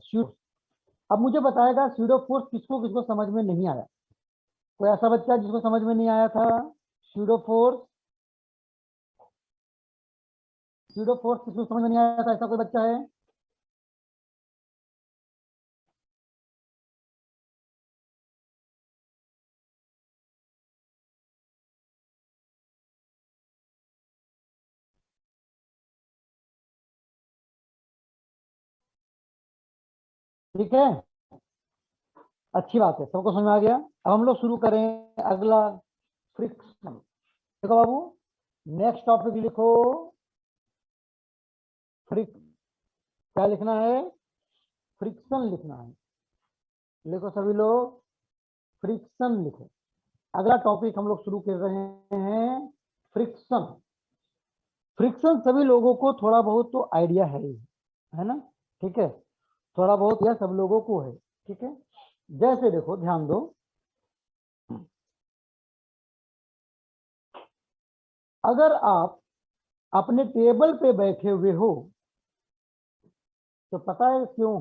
Pseudo. अब मुझे बताएगा स्यूडो फोर्स किसको किसको समझ में नहीं आया। कोई ऐसा बच्चा जिसको समझ में नहीं आया था स्यूडो फोर्स? स्यूडो फोर्स किसको समझ में नहीं आया था, ऐसा कोई बच्चा है? ठीक है, अच्छी बात है, सबको समझ में आ गया। अब हम लोग शुरू करें अगला, फ्रिक्शन। देखो बाबू, नेक्स्ट टॉपिक लिखो, क्या लिखना है? फ्रिक्शन लिखना है। लिखो सभी लोग, फ्रिक्शन लिखो। अगला टॉपिक हम लोग शुरू कर रहे हैं, फ्रिक्शन। फ्रिक्शन सभी लोगों को थोड़ा बहुत तो आइडिया है ना? ठीक है, थोड़ा बहुत यह सब लोगों को है। ठीक है, जैसे देखो, ध्यान दो, अगर आप अपने टेबल पे बैठे हुए हो तो पता है क्यों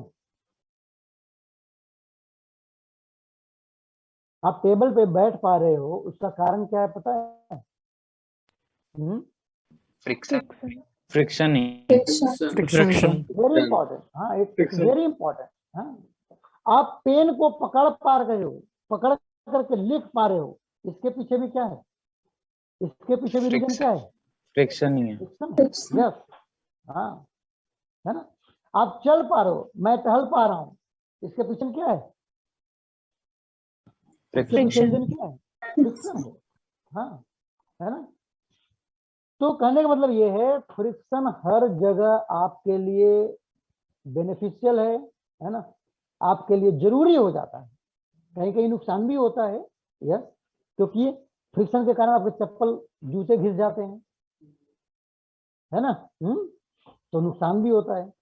आप टेबल पे बैठ पा रहे हो? उसका कारण क्या है पता है? Friction friction friction very important. हाँ, इट्स वेरी इंपॉर्टेंट। हाँ, आप पेन को पकड़ पा रहे हो, पकड़ करके लिख पा रहे हो, इसके पीछे भी क्या है? इसके पीछे भी रीजन क्या है? फ्रिक्शन ही है। फ्रिक्शन। यस, हाँ, है ना? आप चल पा रहे हो, मैं टहल पा रहा हूँ, इसके पीछे क्या है? इसके पीछे रीजन क्या है? फ्रिक्शन है। हाँ, है ना? तो कहने का मतलब ये है, फ्रिक्शन हर जगह आपके लिए बेनिफिशियल है ना? आपके लिए जरूरी हो जाता है। कहीं कहीं नुकसान भी होता है, यस, क्योंकि फ्रिक्शन के कारण आपके चप्पल जूते घिस जाते हैं, है ना? तो नुकसान भी होता है।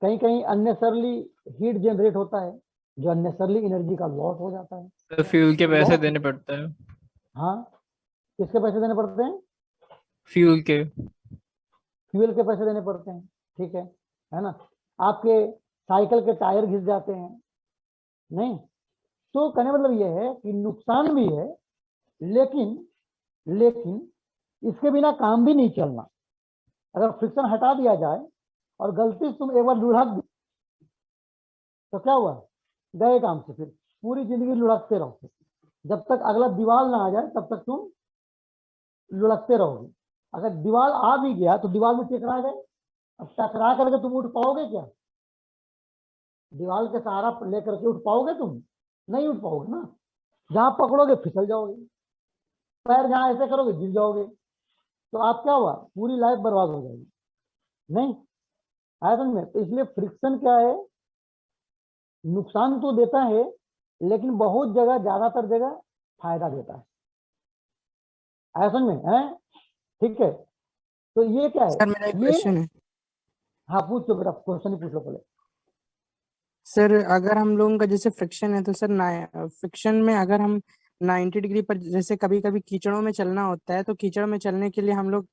कहीं कहीं अननेसरली हीट जनरेट होता है, जो अननेसरली एनर्जी का लॉस हो जाता है। तो फ्यूल के पैसे देने पड़ते हैं। हाँ, किसके पैसे देने पड़ते हैं? फ्यूल के। फ्यूल के पैसे देने पड़ते हैं। ठीक है ना? आपके साइकिल के टायर घिस जाते हैं, नहीं? तो कहने मतलब यह है कि नुकसान भी है, लेकिन लेकिन इसके बिना काम भी नहीं चलना। अगर फ्रिक्शन हटा दिया जाए और गलती से तुम एक बार लुढ़क दी तो क्या हुआ? गए काम से, फिर पूरी जिंदगी लुढ़कते रहो। जब तक अगला दीवार ना आ जाए तब तक तुम लुढ़कते रहोगे। अगर दीवार आ भी गया तो दीवार में टकरा गए, अब टकरा करके तुम उठ पाओगे क्या? दीवार के सहारा लेकर के उठ पाओगे तुम? नहीं उठ पाओगे ना। जहां पकड़ोगे फिसल जाओगे, पैर जहां ऐसे करोगे गिर जाओगे, तो आप क्या हुआ? पूरी लाइफ बर्बाद हो जाएगी, नहीं आया समझ में? तो इसलिए फ्रिक्शन क्या है, नुकसान तो देता है, लेकिन बहुत जगह, ज्यादातर जगह फायदा देता है। आया समझ में? है, ठीक है। तो ये क्या है? सर मेरा एक ये, क्वेश्चन है। हाँ पूछ लो बेटा, क्वेश्चन ही पूछ लो पहले। सर अगर हम लोगों का जैसे फ्रिक्शन है तो सर फ्रिक्शन में अगर हम 90 डिग्री पर जैसे कभी कभी कीचड़ों में चलना होता है तो कीचड़ में चलने के लिए हम लोग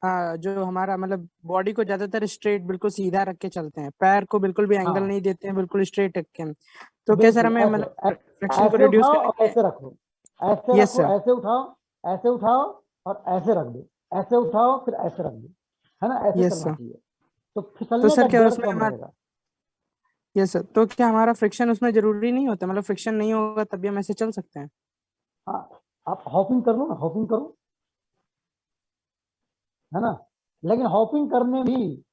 जो हमारा मतलब बॉडी को ज्यादातर स्ट्रेट बिल्कुल सीधा रख के चलते हैं, पैर को बिल्कुल भी एंगल हाँ, नहीं देते हैं, बिल्कुल स्ट्रेट रख के। तो क्या सर बिल्कुल हमें ऐसे, मतलब फ्रिक्शन को ऐसे रिड्यूस उठाओ करने और के लिए? ऐसे रखो, ऐसे यस रखो, सर। ऐसे उठाओ, ऐसे उठाओ और ऐसे रख दो, ऐसे उठाओ फिर ऐसे रख दो, है ना? ऐसे यस चलना सर। चाहिए, तो तो फिसलने का सर क्या डर उसमें कम हमारा, रहेगा। यस सर, तो क्या हमारा फ्रिक्शन उसमें जरूरी नहीं होता? मतलब फ्रिक्शन नहीं होगा तब भी हम ऐसे चल सकते हैं? हाँ, आप हॉपिंग कर लो ना, हॉपिंग करो, है ना? लेकिन हॉपिंग करने भी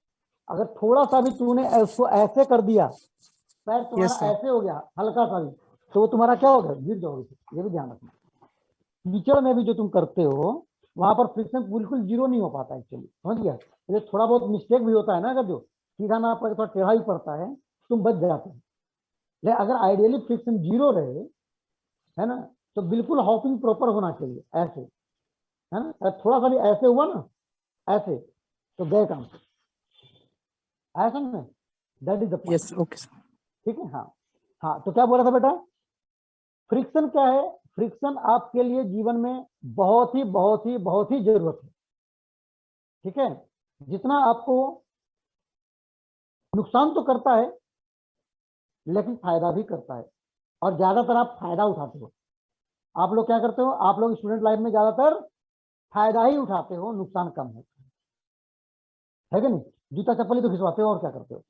अगर थोड़ा सा भी तूने उसको ऐसे कर दिया, पैर तुम्हारा यस सर। ऐसे हो गया हल्का सा भी, तो वो तुम्हारा क्या होगा? गिर जाओगे। ये भी ध्यान रखना। कीचड़ में भी जो तुम करते हो वहां पर फ्रिक्शन बिल्कुल जीरो नहीं हो पाता एक्चुअली, समझ गया? ये थोड़ा बहुत मिस्टेक भी होता है ना, अगर जो सीधा ना पड़े, थोड़ा टेढ़ा ही पड़ता है, तुम बच जाते हो। लेकिन अगर आइडियली फ्रिक्शन जीरो रहे, है ना, तो बिल्कुल हॉपिंग प्रॉपर होना चाहिए, ऐसे, है ना? अगर थोड़ा सा भी ऐसे हुआ ना, ऐसे, तो गए काम से। आया समझ में? That is the point. Yes, okay sir. ठीक है, हाँ। हाँ, तो क्या बोला था बेटा? फ्रिक्शन क्या है? फ्रिक्शन आपके लिए जीवन में बहुत ही बहुत ही बहुत ही जरूरत है। ठीक है, जितना आपको नुकसान तो करता है, लेकिन फायदा भी करता है, और ज्यादातर आप फायदा उठाते हो। आप लोग क्या करते हो, आप लोग स्टूडेंट लाइफ में ज्यादातर फायदा ही उठाते हो, नुकसान कम है कि नहीं? जूता चप्पल ही तो खिंचवाते हो और क्या करते हो,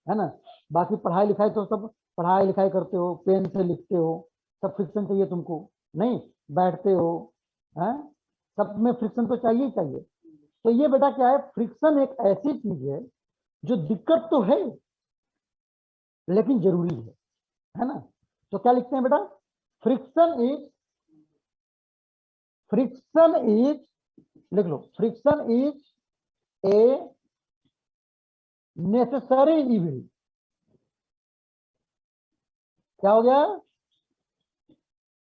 है ना? बाकी पढ़ाई लिखाई तो सब पढ़ाई लिखाई करते हो, पेन से लिखते हो, सब फ्रिक्शन चाहिए तुमको, नहीं बैठते हो, हैं? सब में फ्रिक्शन तो चाहिए ही चाहिए। तो ये बेटा क्या है, फ्रिक्शन एक ऐसी चीज है जो दिक्कत तो है लेकिन जरूरी है ना? तो क्या लिखते हैं बेटा, फ्रिक्शन इज लिख लो, friction is a necessary evil. क्या हो गया,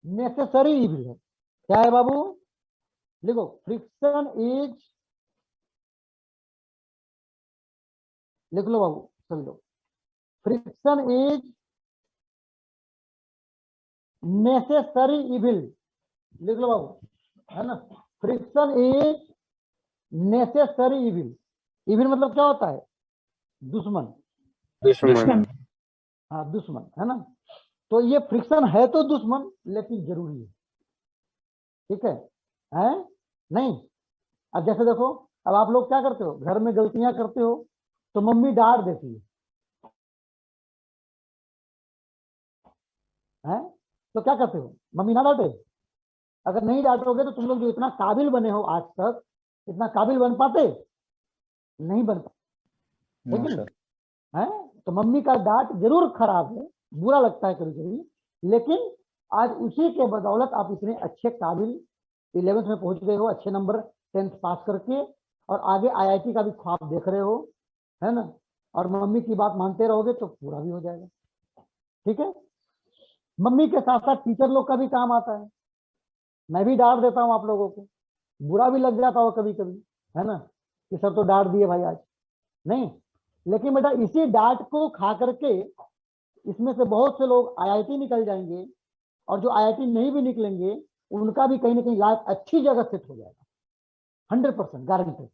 नेसेसरी इविल है। क्या है बाबू, लिखो, फ्रिक्शन इज, लिख लो बाबू सभी लोग, फ्रिक्शन इज नेसेसरी इविल, लिख लो बाबू, है ना? Friction is necessary evil. Evil मतलब क्या होता है, दुश्मन, दुश्मन। हाँ दुश्मन, है ना? तो ये फ्रिक्शन है तो दुश्मन लेकिन जरूरी है, ठीक है? नहीं, अब जैसे देखो, अब आप लोग क्या करते हो, घर में गलतियां करते हो तो मम्मी डांट देती है? तो क्या करते हो, मम्मी ना डांटे? अगर नहीं डांटोगे तो तुम लोग जो इतना काबिल बने हो आज तक, इतना काबिल बन पाते नहीं, बन पाते, है कि नहीं? है? तो मम्मी का डांट जरूर खराब है, बुरा लगता है कभी कभी, लेकिन आज उसी के बदौलत आप इतने अच्छे काबिल 11th में पहुंच गए हो, अच्छे नंबर 10th पास करके, और आगे IIT का भी ख्वाब देख रहे हो, है ना? और मम्मी की बात मानते रहोगे तो पूरा भी हो जाएगा, ठीक है? मम्मी के साथ साथ टीचर लोग का भी काम आता है। मैं भी डांट देता हूँ आप लोगों को, बुरा भी लग जाता हो कभी कभी, है ना, कि सर तो डांट दिए भाई आज, नहीं, लेकिन बेटा इसी डांट को खा करके इसमें से बहुत से लोग IIT निकल जाएंगे, और जो IIT नहीं भी निकलेंगे उनका भी कहीं ना कहीं लाइफ अच्छी जगह सेट हो जाएगा, 100% गारंटी।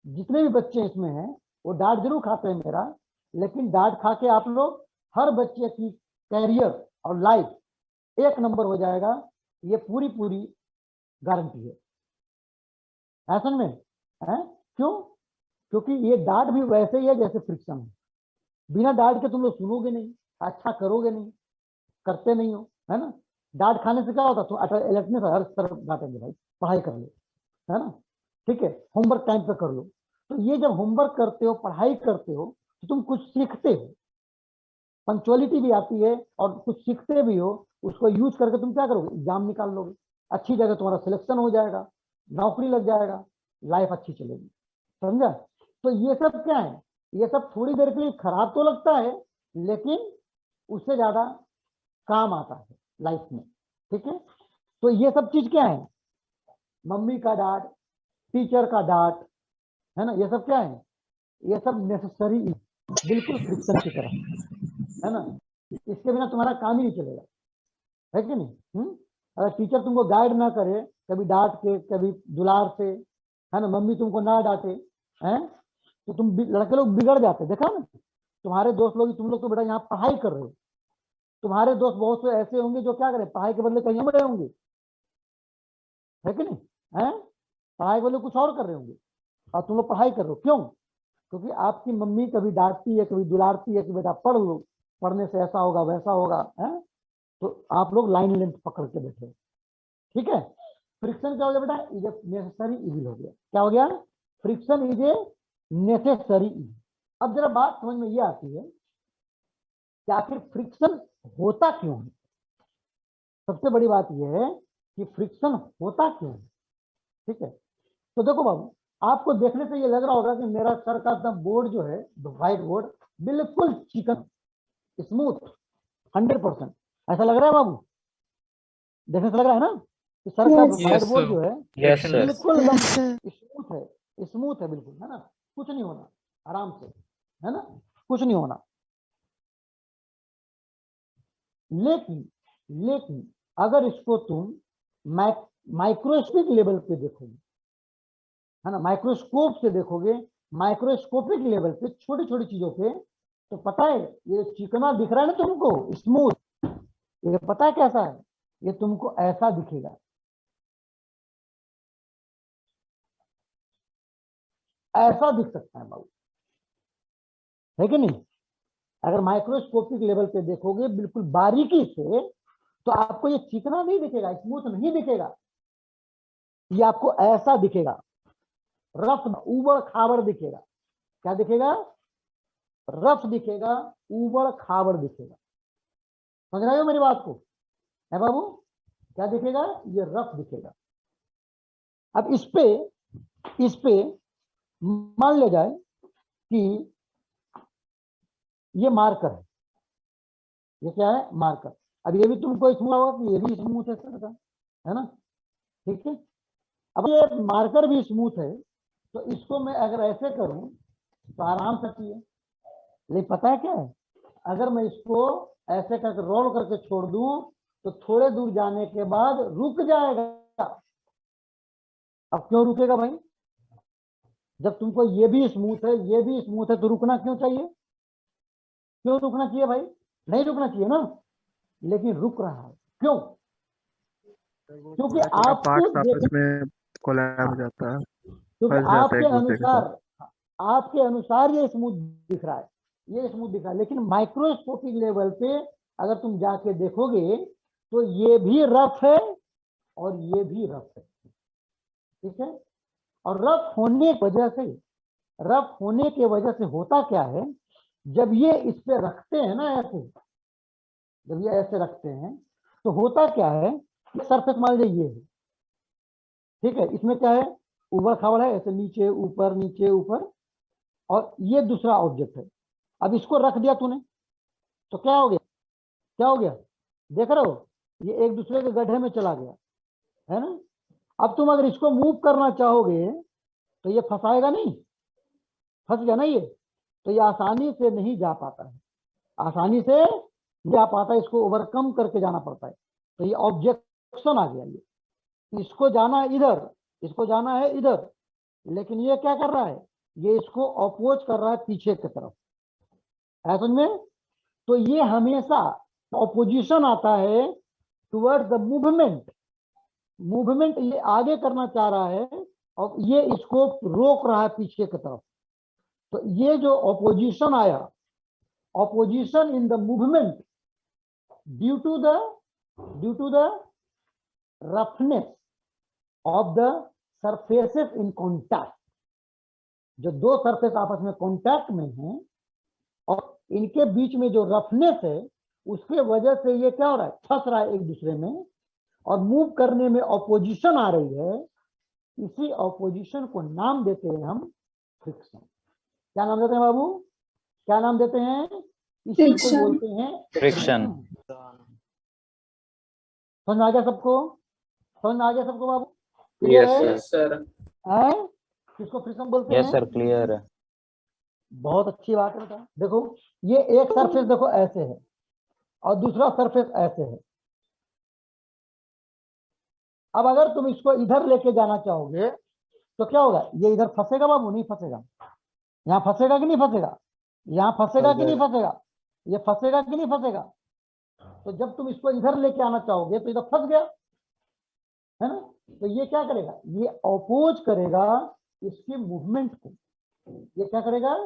जितने भी बच्चे इसमें हैं वो डांट जरूर खाते हैं मेरा, लेकिन डांट खा के आप लोग, हर बच्चे की कैरियर और लाइफ एक नंबर हो जाएगा, ये पूरी गारंटी है। ऐसा में है, क्यों? क्योंकि ये डांट भी वैसे ही है जैसे फ्रिक्शन है, बिना डांट के तुम लोग सुनोगे नहीं, अच्छा करोगे नहीं, करते नहीं हो, है ना? डांट खाने से क्या होता, तुम अलर्टनेस हर तरफ डांटेंगे भाई, पढ़ाई कर लो, है ना? ठीक है, होमवर्क टाइम पे कर लो। तो ये जब होमवर्क करते हो, पढ़ाई करते हो, तो तुम कुछ सीखते हो, पंक्चुअलिटी भी आती है, और कुछ सीखते भी हो, उसको यूज करके तुम क्या करोगे, एग्जाम निकाल लोगे, अच्छी जगह तुम्हारा सिलेक्शन हो जाएगा, नौकरी लग जाएगा, लाइफ अच्छी चलेगी, समझा? तो ये सब क्या है, ये सब थोड़ी देर के लिए खराब तो लगता है, लेकिन उससे ज्यादा काम आता है लाइफ में, ठीक है? तो ये सब चीज क्या है, मम्मी का डांट, टीचर का डांट, है ना, ये सब क्या है, ये सब नेसेसरी, बिल्कुल फ्रिक्शन की तरह, है ना? इसके बिना तुम्हारा काम ही नहीं चलेगा, है कि नहीं? अगर टीचर तुमको गाइड ना करे, कभी डांट के कभी दुलार से, है ना, मम्मी तुमको ना डांटे, हैं, तो तुम लड़के लोग बिगड़ जाते, देखा ना? तुम्हारे दोस्त लोग, तुम लोग तो बेटा यहाँ पढ़ाई कर रहे हो, तुम्हारे दोस्त बहुत से ऐसे होंगे जो क्या करें, पढ़ाई के बदले कहीं और रहे होंगे, है कि नहीं? है, पढ़ाई के बदले कुछ और कर रहे होंगे, और तुम लोग पढ़ाई कर रहे हो, क्यों? क्योंकि आपकी मम्मी कभी डांटती है, कभी दुलारती है कि बेटा पढ़ लो, पढ़ने से ऐसा होगा वैसा होगा, है? तो आप लोग लाइन लेंथ पकड़ के बैठे, ठीक है? फ्रिक्शन क्या हो गया बेटा, इज ए नेसेसरी इविल हो गया। क्या हो गया, friction is a necessary evil. अब जरा बात समझ में ये आती है कि आखिर फ्रिक्शन होता क्यों है। सबसे बड़ी बात यह है कि फ्रिक्शन होता क्यों है, ठीक है? तो देखो बाबू, आपको देखने से ये लग रहा होगा कि मेरा सर का बोर्ड जो है, व्हाइट बोर्ड, बिल्कुल चिकन स्मूथ 100%, ऐसा लग रहा है बाबू? देखने से लग रहा है ना कि सर का व्हाइट बोर्ड जो है बिल्कुल स्मूथ है, स्मूथ है बिल्कुल, है ना? कुछ नहीं होना, आराम से, है ना, कुछ नहीं होना। लेकिन अगर इसको तुम माइक्रोस्कोपिक लेवल पे देखोगे, है ना, माइक्रोस्कोप से देखोगे, माइक्रोस्कोपिक लेवल पे छोटी छोटी चीजों पे, तो पता है ये चिकना दिख रहा है ना तुमको, स्मूथ, ये पता है कैसा है, ये तुमको ऐसा दिखेगा, ऐसा दिख सकता है बाबू, है कि नहीं? अगर माइक्रोस्कोपिक लेवल पे देखोगे बिल्कुल बारीकी से, तो आपको ये चिकना नहीं दिखेगा, स्मूथ नहीं दिखेगा, ये आपको ऐसा दिखेगा, रफ उबड़ खाबड़ दिखेगा। क्या दिखेगा? रफ दिखेगा, उबड़ खाबड़ दिखेगा। समझ रहे हो मेरी बात को? है बाबू? क्या दिखेगा? ये रफ दिखेगा। अब इस पे मान ले जाए कि ये मार्कर है, ये क्या है? मार्कर। अब ये भी तुमको स्मूथ होगा कि ये भी स्मूथ है सर का, है ना? ठीक है। अब ये मार्कर भी स्मूथ है, तो इसको मैं अगर ऐसे करूं तो आराम से चाहिए, लेकिन पता है क्या है, अगर मैं इसको ऐसे करके रोल करके छोड़ दूं तो थोड़े दूर जाने के बाद रुक जाएगा। अब क्यों रुकेगा भाई? जब तुमको ये भी स्मूथ है, ये भी स्मूथ है, तो रुकना क्यों चाहिए? क्यों रुकना चाहिए भाई? नहीं रुकना चाहिए ना, लेकिन रुक रहा है। क्यों? क्योंकि पार्ट्स आपस आपके में कोलैब हो जाता है, क्योंकि फंस जाता है आपके एक दूसरे के साथ। अनुसार ये स्मूथ दिख रहा है, ये स्मूथ दिख रहा है, लेकिन माइक्रोस्कोपिक लेवल पे अगर तुम जाके देखोगे तो ये भी रफ है और ये भी रफ है। ठीक है। और रफ होने की वजह से होता क्या है, जब ये इस पे रखते हैं ना ऐसे, जब ये ऐसे रखते हैं तो होता क्या है, सरफेस मान लीजिए ये है, ठीक है, इसमें क्या है? ऊबड़ खाबड़ है, ऐसे नीचे ऊपर, और ये दूसरा ऑब्जेक्ट है। अब इसको रख दिया तूने तो क्या हो गया? देख रहे हो, ये एक दूसरे के गड्ढे में चला गया, है ना? अब तुम अगर इसको मूव करना चाहोगे तो ये फंसाएगा नहीं, फंस गया ना ये, तो ये आसानी से नहीं जा पाता है, आसानी से नहीं जा पाता, इसको ओवरकम करके जाना पड़ता है। तो ये ऑब्जेक्शन आ गया, ये इसको जाना है इधर, इसको जाना है इधर, लेकिन ये क्या कर रहा है? ये इसको अपोज कर रहा है पीछे की तरफ, है समझ में? तो ये हमेशा ऑपोजिशन आता है टुवर्ड्स द मूवमेंट ये आगे करना चाह रहा है और ये इसको रोक रहा है पीछे की तरफ। तो ये जो ऑपोजिशन आया, opposition in the movement due to the roughness of the surfaces in contact, जो दो सरफेस आपस में कॉन्टैक्ट में हैं और इनके बीच में जो रफनेस है, उसके वजह से ये क्या हो रहा है? फंस रहा है एक दूसरे में और मूव करने में ऑपोजिशन आ रही है। इसी ऑपोजिशन को नाम देते हैं हम फ्रिक्शन। क्या नाम देते हैं बाबू? क्या नाम देते हैं? इसी को बोलते हैं फ्रिक्शन। समझ में आ गया सबको? समझ में आ गया सबको बाबू? Yes sir. है? किसको फ्रिक्शन बोलते यस हैं? सर, क्लियर है। बहुत अच्छी बात है बेटा। देखो ये एक सरफेस देखो ऐसे है और दूसरा सरफेस ऐसे है। अब अगर तुम इसको इधर लेके जाना चाहोगे तो क्या होगा? ये इधर फंसेगा बाबू? नहीं फंसेगा। यहाँ फंसेगा कि नहीं फंसेगा? यहाँ फंसेगा कि नहीं फंसेगा? ये फंसेगा कि नहीं फंसेगा? तो जब तुम इसको इधर लेके आना चाहोगे तो इधर फंस गया, है ना? तो ये क्या करेगा? ये अपोज करेगा इसकी मूवमेंट को। ये क्या करेगा?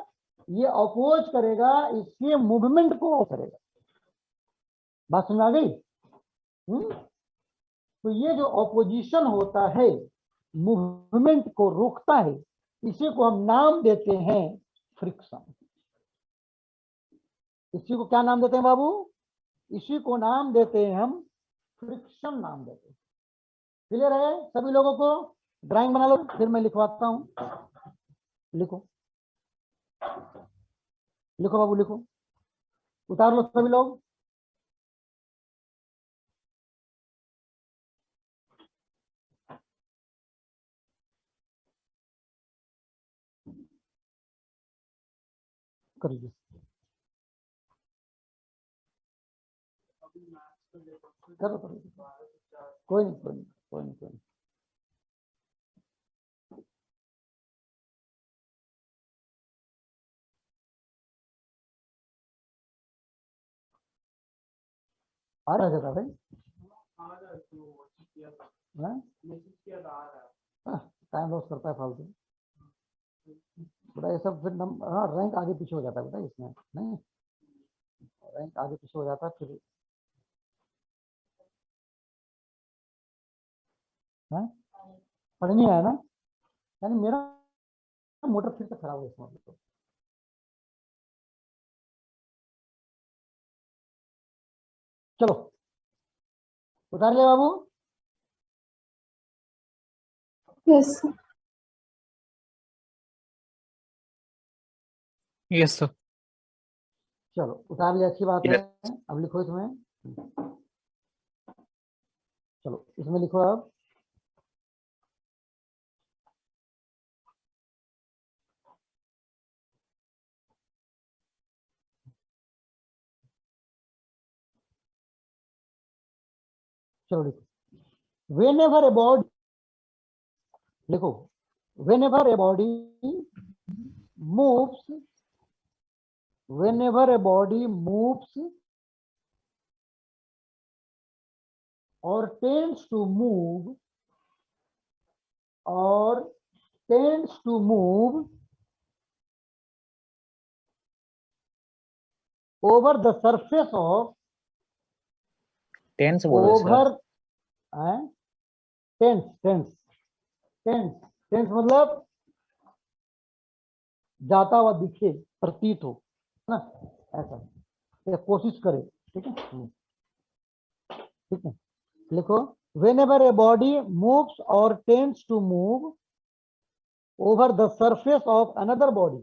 ये अपोज करेगा इसके मूवमेंट को करेगा। बात समझ आ गई? तो ये जो ऑपोजिशन होता है, मूवमेंट को रोकता है, इसी को हम नाम देते हैं फ्रिक्शन। इसी को क्या नाम देते हैं बाबू? इसी को नाम देते हैं हम फ्रिक्शन नाम देते हैं। क्लियर है सभी लोगों को? ड्राइंग बना लो, फिर मैं लिखवाता हूं। लिखो लिखो बाबू लिखो, उतार लो सभी लोग। करिए करो करो, कोई नहीं। आ रहा है भाई, टाइम लॉस करता है फालतू बेटा ये सब। फिर हाँ रैंक आगे पीछे हो जाता है बेटा इसमें, नहीं रैंक आगे पीछे हो जाता है फिर। पढ़ नहीं आया ना, यानी मेरा मोटर फिर से खराब हो इसमें। तो चलो उतार ले बाबू। Yes sir. Yes sir. चलो उतार लिया, अच्छी बात है। अब लिखो इसमें, चलो इसमें लिखो अब चलो लिखो whenever a body, लिखो whenever a body moves, whenever a body moves or tends to move, or tends to move over the surface of, tense बोलो sir. over tense tense tense tense मतलब जाता हुआ दिखे, प्रतीत हो ना, ऐसा ये कोशिश करे। ठीक है ठीक है, लिखो whenever a body moves or tends to move over the surface of another body,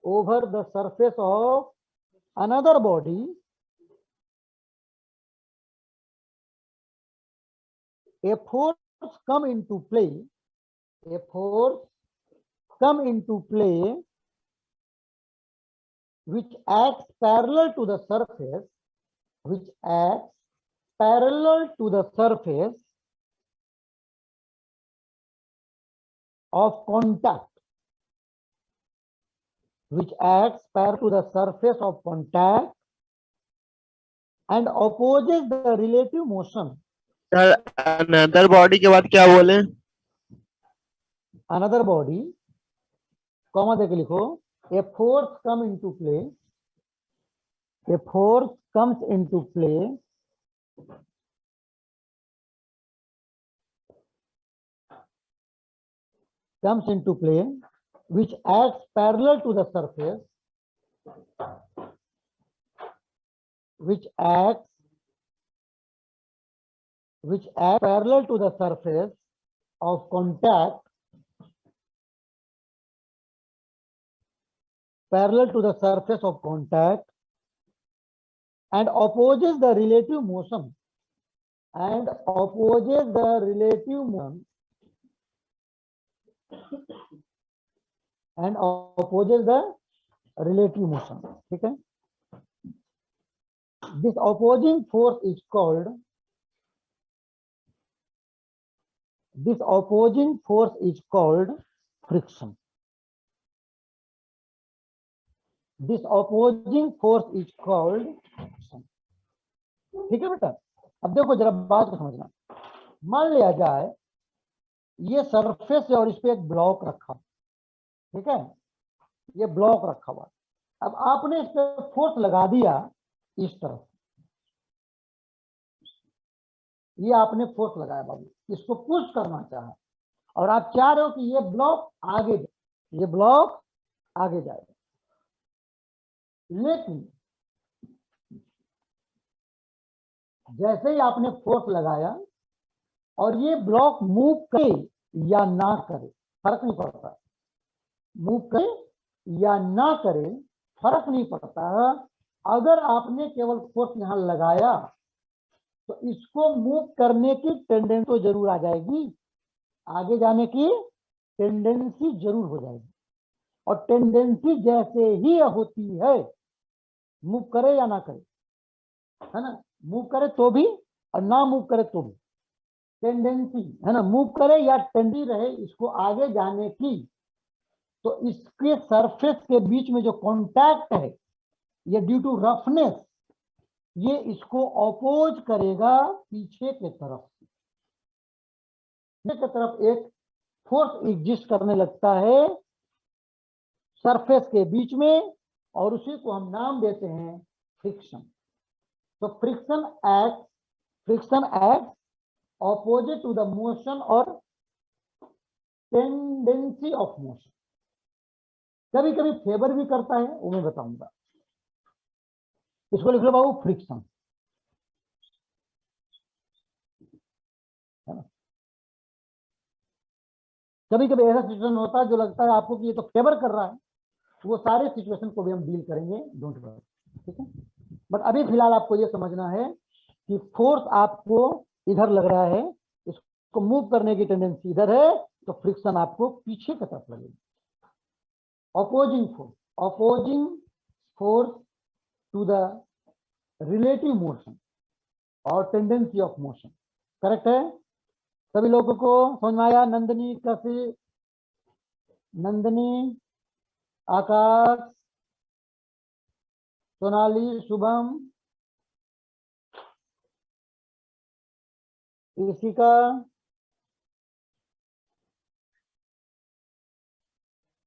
over the surface of another body, a force come into play, a force come into play which acts parallel to the surface, which acts parallel to the surface of contact, which acts parallel to the surface of contact and opposes the relative motion. Sir another body के बाद क्या बोले? Another body, comma देके लिखो, a force come into play, a force comes into play which acts parallel to the surface, which acts parallel to the surface of contact, parallel to the surface of contact and opposes the relative motion, and opposes the relative motion, and opposes the relative motion. ठीक है, this opposing force is called, this opposing force is called friction. This opposing force is called friction. ठीक है बेटा, अब देखो जरा बात को समझना। मान लिया जाए ये सरफेस है और इस पे एक ब्लॉक रखा, ठीक है, ये ब्लॉक रखा हुआ। अब आपने इस पे फोर्स लगा दिया इस तरफ, ये आपने फोर्स लगाया बाबू, इसको पुश करना चाहा और आप चाह रहे हो कि ये ब्लॉक आगे जाए, ये ब्लॉक आगे जाए, लेकिन जैसे ही आपने फोर्स लगाया और ये ब्लॉक मूव करे या ना करे फर्क नहीं पड़ता, मूव करे या ना करे फर्क नहीं पड़ता। अगर आपने केवल फोर्स यहां लगाया तो इसको मूव करने की टेंडेंसी तो जरूर आ जाएगी, आगे जाने की टेंडेंसी जरूर हो जाएगी। और टेंडेंसी जैसे ही होती है, मूव करे या ना करे, है ना, मूव करे तो भी और ना मूव करे तो भी टेंडेंसी है ना, मूव करे या टेंडी रहे इसको आगे जाने की, तो इसके सरफेस के बीच में जो कांटेक्ट है ये ड्यू टू रफनेस ये इसको अपोज करेगा पीछे के तरफ। पीछे की तरफ एक फोर्स एग्जिस्ट करने लगता है सरफेस के बीच में, और उसी को हम नाम देते हैं फ्रिक्शन। तो friction act opposite to the motion और टेंडेंसी ऑफ मोशन। कभी कभी फेवर भी करता है, वो मैं बताऊंगा। इसको लिख लो बाबू, फ्रिक्शन, है ना। कभी कभी ऐसा सिचुएशन होता है जो लगता है आपको कि ये तो फेवर कर रहा है, वो सारे सिचुएशन को भी हम डील करेंगे, डोंट वरी, ठीक है। बट अभी फिलहाल आपको ये समझना है कि फोर्स आपको इधर लग रहा है, इसको मूव करने की टेंडेंसी इधर है, तो फ्रिक्शन आपको पीछे की तरफ लगेगी। Opposing force to the relative motion और टेंडेंसी ऑफ मोशन, करेक्ट है। सभी लोगों को समझ में आया? नंदिनी, कैसे? नंदिनी, आकाश, सोनाली, शुभम, ऋषिका,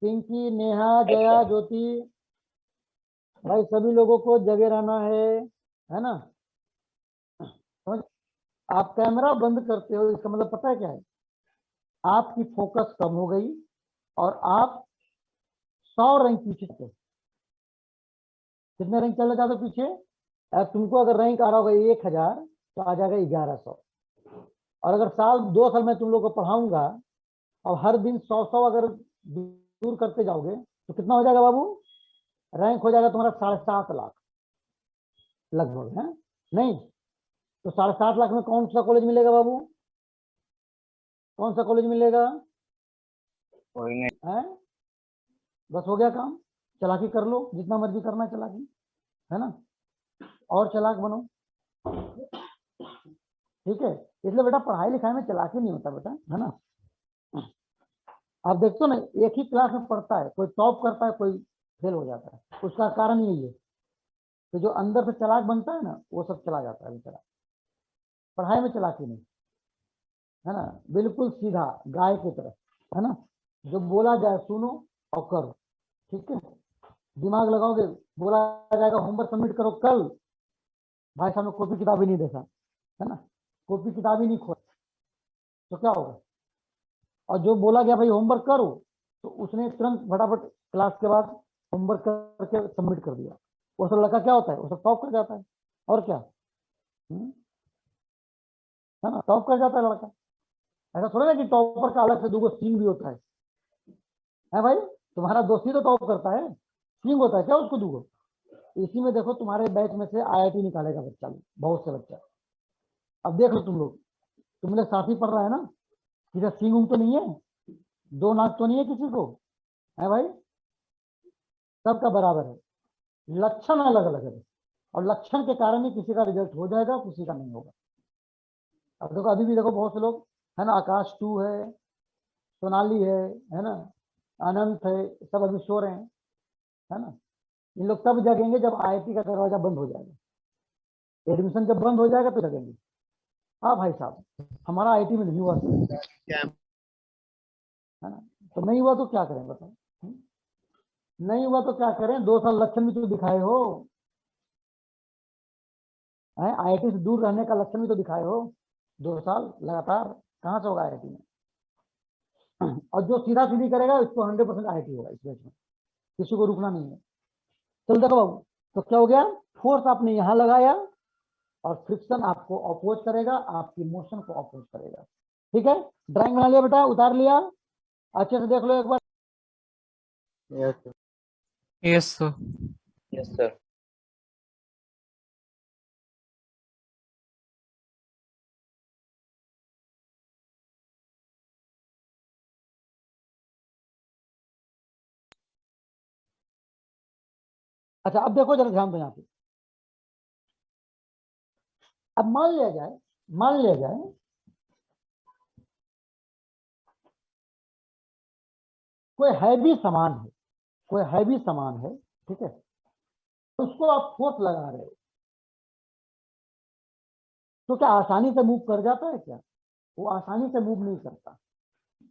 पिंकी, नेहा, जया, ज्योति, भाई सभी लोगों को जगे रहना है ना। समझ? आप कैमरा बंद करते हो, इसका मतलब पता है क्या है? आपकी फोकस कम हो गई और आप 100 रैंक पीछे थे। कितने रैंक चले जाते पीछे? तुमको अगर रैंक आ रहा होगा 1000 तो आ जाएगा 1100। और अगर 2 साल में तुम लोग को पढ़ाऊंगा और हर दिन 100 अगर दूर करते जाओगे तो कितना हो जाएगा बाबू? रैंक हो जाएगा तुम्हारा 7.5 लाख लगभग, है नहीं? तो 7.5 लाख में कौन सा कॉलेज मिलेगा बाबू? कौन सा कॉलेज मिलेगा? कोई नहीं। है? बस हो गया काम। चालाकी कर लो, जितना मर्जी करना है चालाकी, है ना। और चालाक बनो, ठीक है। इसलिए बेटा पढ़ाई लिखाई में चालाकी नहीं होता बेटा, है ना। आप देखते हो ना, एक ही क्लास में पढ़ता है, कोई टॉप करता है, कोई फेल हो जाता है। उसका कारण यही है कि जो अंदर से चालाक बनता है ना, वो सब चला जाता है बेचारा। पढ़ाई में चालाकी नहीं, है ना। बिल्कुल सीधा गाय की तरह, है ना। जो बोला जाए सुनो और करो, ठीक है। दिमाग लगाओगे, बोला जाएगा होमवर्क सबमिट करो कल, भाई साहब ने कॉपी किताब ही नहीं देखा, है ना, कॉपी किताब ही नहीं खोला, तो क्या होगा? और जो बोला गया भाई होमवर्क करो, तो उसने तुरंत फटाफट क्लास के बाद होमवर्क करके सबमिट कर दिया। वो सब लड़का क्या होता है? वो सब टॉप कर जाता है, और क्या, है ना, टॉप कर जाता है लड़का। ऐसा थोड़ा ना कि टॉपर का अलग से 2 सींग भी होता है भाई? तुम्हारा दोस्त ही तो टॉप करता है, सींग होता है क्या उसको 2? इसी में देखो तुम्हारे बैच में से IIT निकालेगा बच्चा, बहुत से बच्चा। अब देख लो तुम लोग, तुम लोग साथ ही पढ़ रहा है ना, किसी सींग उंग तो नहीं है, 2 नाक तो नहीं है किसी को, है भाई? सबका बराबर है, लक्षण अलग अलग है, और लक्षण के कारण ही किसी का रिजल्ट हो जाएगा, किसी का नहीं होगा। अब देखो अभी भी देखो बहुत से लोग, है ना, आकाश 2 है, सोनाली है ना, अनंत है, सब अभी सो रहे हैं, है ना। इन लोग तब जगेंगे जब IIT का दरवाजा बंद हो जाएगा, एडमिशन जब बंद हो जाएगा तो जगेंगे। हाँ भाई साहब, हमारा IIT में नहीं हुआ सर, है ना। तो नहीं हुआ तो क्या करें बताओ? नहीं हुआ तो क्या करें? 2 साल लक्षण भी तो दिखाए हो, IIT से दूर रहने का लक्षण भी तो दिखाए हो। 2 साल लगातार कहाँ से होगा IIT में? और जो सीधा सीधी करेगा उसको 100% IIT होगा इस बैच में, किसी को रुकना नहीं है। चल देखो बाबू, तो क्या हो गया? फोर्स आपने यहां लगाया और फ्रिक्शन आपको अपोज करेगा, आपकी मोशन को अपोज करेगा, ठीक है। ड्राइंग बना लिया बेटा, उतार लिया, अच्छे से देख लो एक बार। Yes sir. Yes sir. अच्छा अब देखो जरा ध्यान दो यहाँ पे। अब मान लिया जाए कोई हैवी सामान है, ठीक है, उसको आप फोर्स लगा रहे हो, तो क्या आसानी से मूव कर जाता है क्या? वो आसानी से मूव नहीं करता,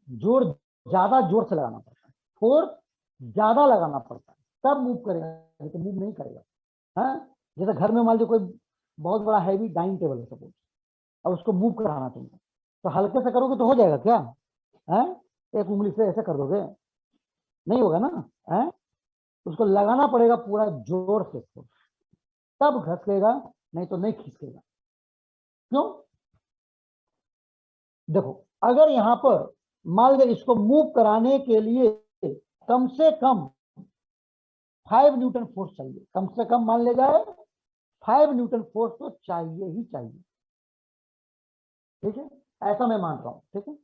जोर ज्यादा जोर से लगाना पड़ता है, फोर्स ज्यादा लगाना पड़ता है, तब मूव करेगा, तो मूव नहीं करेगा। हाँ, जैसे घर में मान लीजिए कोई बहुत बड़ा हैवी डाइनिंग टेबल है सपोज, और उसको मूव कराना तुमको, तो हल्के से करोगे तो हो जाएगा क्या? है, एक उंगली से ऐसे कर दोगे, नहीं होगा ना। है, उसको लगाना पड़ेगा पूरा जोर से, तब घसकेगा, नहीं तो नहीं खिसकेगा। क्यों? देखो, अगर यहां पर मान लीजिए इसको मूव कराने के लिए कम से कम 5 न्यूटन फोर्स चाहिए, कम से कम मान ले जाए 5 न्यूटन फोर्स तो चाहिए ही चाहिए। ठीक है, ऐसा मैं मान रहा हूं। ठीक है,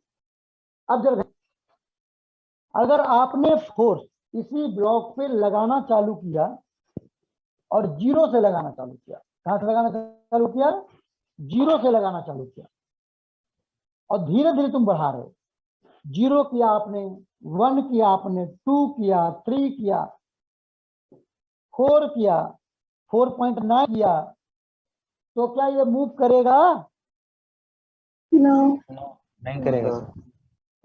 अब जब अगर आपने फोर्स इसी ब्लॉक पे लगाना चालू किया और जीरो से लगाना चालू किया, कहां से लगाना चालू किया? जीरो से लगाना चालू किया, और धीरे धीरे तुम बढ़ा रहे हो, जीरो किया आपने, 1 किया आपने, 2 किया, 3 किया, 4 किया, 4.9 किया, तो क्या ये मूव करेगा? No. नहीं करेगा सर।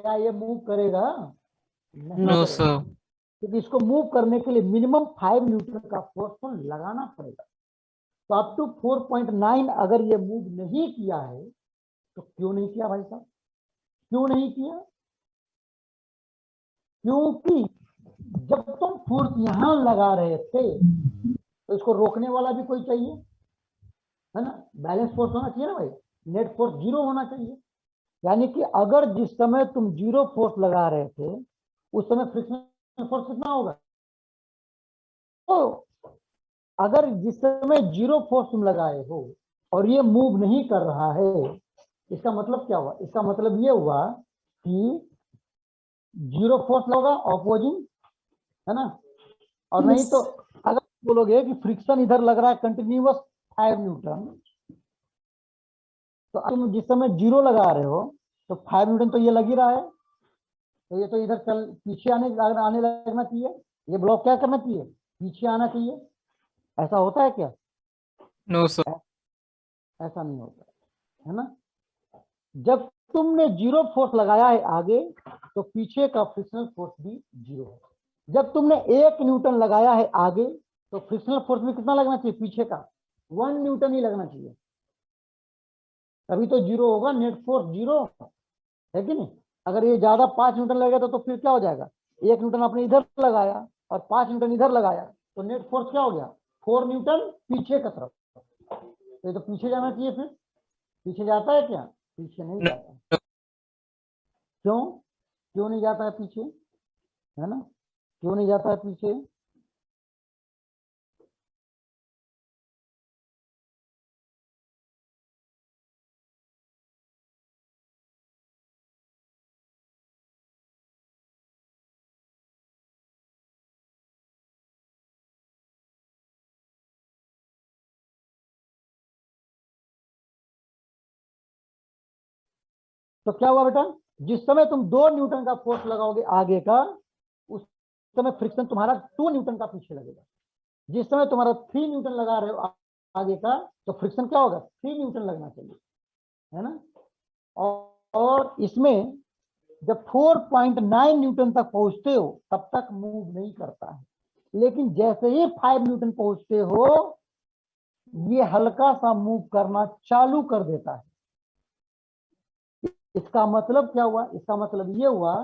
क्या ये मूव करेगा? नहीं नो करेगा। सर। क्योंकि इसको मूव करने के लिए मिनिमम 5 न्यूटन का फोर्स तो लगाना पड़ेगा। तो अप टू 4.9 अगर ये मूव नहीं किया है, तो क्यों नहीं किया भाई साहब? क्यों नहीं किया? क्योंकि जब तुम फोर्स यहां लगा रहे थे तो इसको रोकने वाला भी कोई चाहिए, है ना? बैलेंस फोर्स होना चाहिए ना भाई, नेट फोर्स जीरो होना चाहिए। यानी कि अगर जिस समय तुम जीरो फोर्स लगा रहे थे उस समय फ्रिक्शनल फोर्स कितना होगा? तो अगर जिस समय जीरो फोर्स तुम लगाए हो और ये मूव नहीं कर रहा है, इसका मतलब क्या हुआ? इसका मतलब ये हुआ कि जीरो फोर्स लगा ऑपोजिंग, है ना? और नहीं तो अगर बोलोगे कि फ्रिक्शन इधर लग रहा है कंटिन्यूअस 5 न्यूटन, तो तुम जिस समय जीरो लगा रहे हो तो 5 न्यूटन तो ये लग ही रहा है, तो ये तो इधर चल पीछे आने लगना चाहिए, ये ब्लॉक क्या करना चाहिए? पीछे आना चाहिए। ऐसा होता है क्या? No sir. ऐसा नहीं होता है ना। जब तुमने जीरो फोर्स लगाया है आगे, तो पीछे का फ्रिक्शनल फोर्स भी जीरो है। जब तुमने 1 न्यूटन लगाया है आगे, तो फ्रिक्शनल फोर्स भी कितना लगना चाहिए? पीछे का 1 न्यूटन ही लगना चाहिए, तभी तो जीरो होगा, नेट फोर्स जीरो है कि नहीं? अगर ये ज्यादा 5 न्यूटन लगेगा तो फिर क्या हो जाएगा? 1 न्यूटन आपने इधर लगाया और 5 न्यूटन इधर लगाया, तो नेट फोर्स क्या हो गया? 4 न्यूटन पीछे का तरफ। तो ये तो पीछे जाना चाहिए, फिर पीछे जाता है क्या? पीछे नहीं जाता है। क्यों? क्यों नहीं जाता है पीछे? है ना, क्यों नहीं जाता है पीछे? तो क्या हुआ बेटा? जिस समय तुम 2 न्यूटन का फोर्स लगाओगे आगे का, उस समय फ्रिक्शन तुम्हारा 2 न्यूटन का पीछे लगेगा। जिस समय तुम्हारा 3 न्यूटन लगा रहे हो आगे का, तो फ्रिक्शन क्या होगा? 3 न्यूटन लगना चाहिए, है ना? और इसमें जब 4.9 न्यूटन तक पहुंचते हो तब तक मूव नहीं करता है, लेकिन जैसे ही 5 न्यूटन पहुंचते हो ये हल्का सा मूव करना चालू कर देता है। इसका मतलब क्या हुआ? इसका मतलब ये हुआ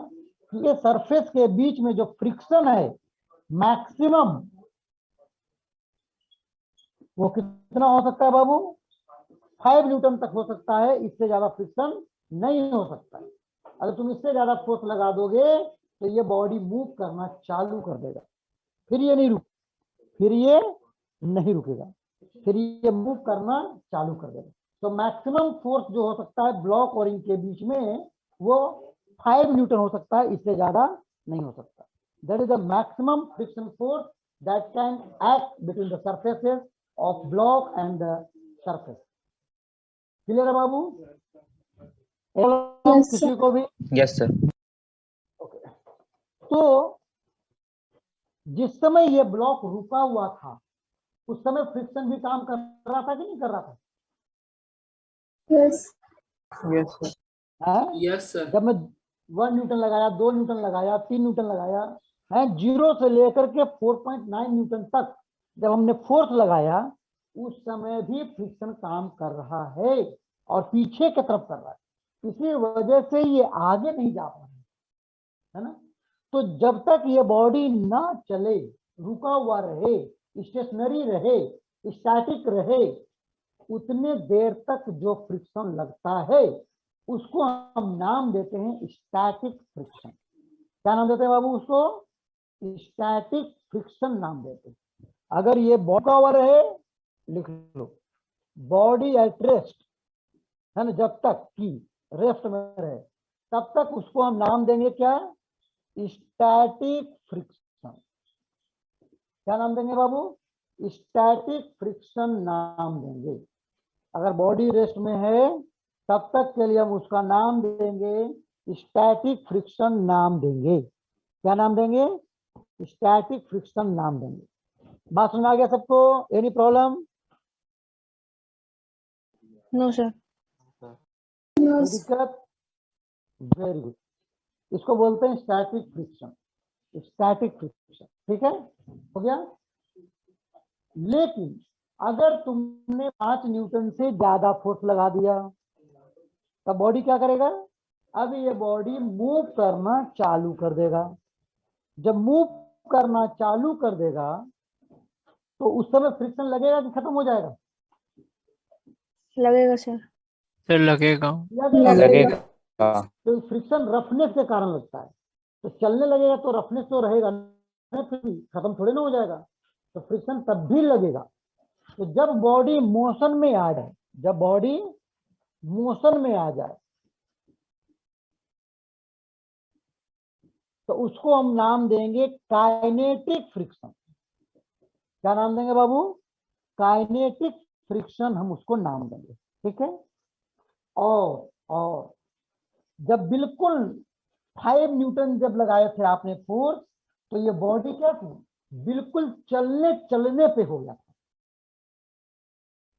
कि ये सरफेस के बीच में जो फ्रिक्शन है मैक्सिमम, वो कितना हो सकता है बाबू? 5 न्यूटन तक हो सकता है, इससे ज्यादा फ्रिक्शन नहीं हो सकता है। अगर तुम इससे ज्यादा फोर्स लगा दोगे तो ये बॉडी मूव करना चालू कर देगा, फिर ये नहीं रुकेगा, फिर ये मूव करना चालू कर देगा। तो मैक्सिमम फोर्स जो हो सकता है ब्लॉक और इनके बीच में वो 5 न्यूटन हो सकता है, इससे ज्यादा नहीं हो सकता। That is the maximum friction force that can act between the surfaces of block and the surface. Clear है बाबू? Yes, किसी sir. को भी? Yes sir. तो जिस समय ये ब्लॉक रुका हुआ था उस समय फ्रिक्शन भी काम कर रहा था कि नहीं कर रहा था? Yes. Yes, sir. हाँ? Yes, sir. जब मैं 1 न्यूटन लगाया, 2 न्यूटन लगाया, 3 न्यूटन लगाया है, 0 से लेकर के 4.9 न्यूटन तक जब हमने फोर्स लगाया, उस समय भी फ्रिक्शन काम कर रहा है और पीछे की तरफ कर रहा है। इसी वजह से ये आगे नहीं जा पा रहा है ना। तो जब तक ये बॉडी ना चले, रुका हुआ रहे, स्टेशनरी रहे, स्टैटिक रहे, उतने देर तक जो फ्रिक्शन लगता है उसको हम नाम देते हैं स्टैटिक फ्रिक्शन। क्या नाम देते हैं बाबू उसको? स्टैटिक फ्रिक्शन नाम देते हैं। अगर ये बॉडी ओवर है, लिख लो, बॉडी एट रेस्ट है ना, जब तक कि रेस्ट में रहे तब तक उसको हम नाम देंगे क्या? Static friction. क्या नाम देंगे बाबू? स्टैटिक फ्रिक्शन नाम देंगे। अगर बॉडी रेस्ट में है तब तक के लिए हम उसका नाम देंगे स्टैटिक फ्रिक्शन नाम देंगे। क्या नाम देंगे? स्टैटिक फ्रिक्शन नाम देंगे। बात सुना गया सबको? Any problem? No, sir. कोई दिक्कत? Very good. इसको बोलते हैं स्टैटिक फ्रिक्शन। स्टैटिक फ्रिक्शन, ठीक है, हो गया। लेकिन अगर तुमने 5 न्यूटन से ज्यादा फोर्स लगा दिया तब बॉडी क्या करेगा? अब ये बॉडी मूव करना चालू कर देगा। जब मूव करना चालू कर देगा तो उस समय फ्रिक्शन लगेगा कि खत्म हो जाएगा? लगेगा सर। सर लगेगा। लगेगा। तो फ्रिक्शन रफनेस के कारण लगता है। तो चलने लगेगा तो रफनेस तो रहेगा ना, फिर भी खत्म थोड़े ना हो जाएगा। तो फ्रिक्शन तब भी लगेगा। तो जब बॉडी मोशन में आ जाए, जब बॉडी मोशन में आ जाए तो उसको हम नाम देंगे काइनेटिक फ्रिक्शन। क्या नाम देंगे बाबू? काइनेटिक फ्रिक्शन हम उसको नाम देंगे, ठीक है। और जब बिल्कुल 5 न्यूटन जब लगाए थे आपने फोर्स, तो ये बॉडी क्या थी? बिल्कुल चलने पे हो गया था,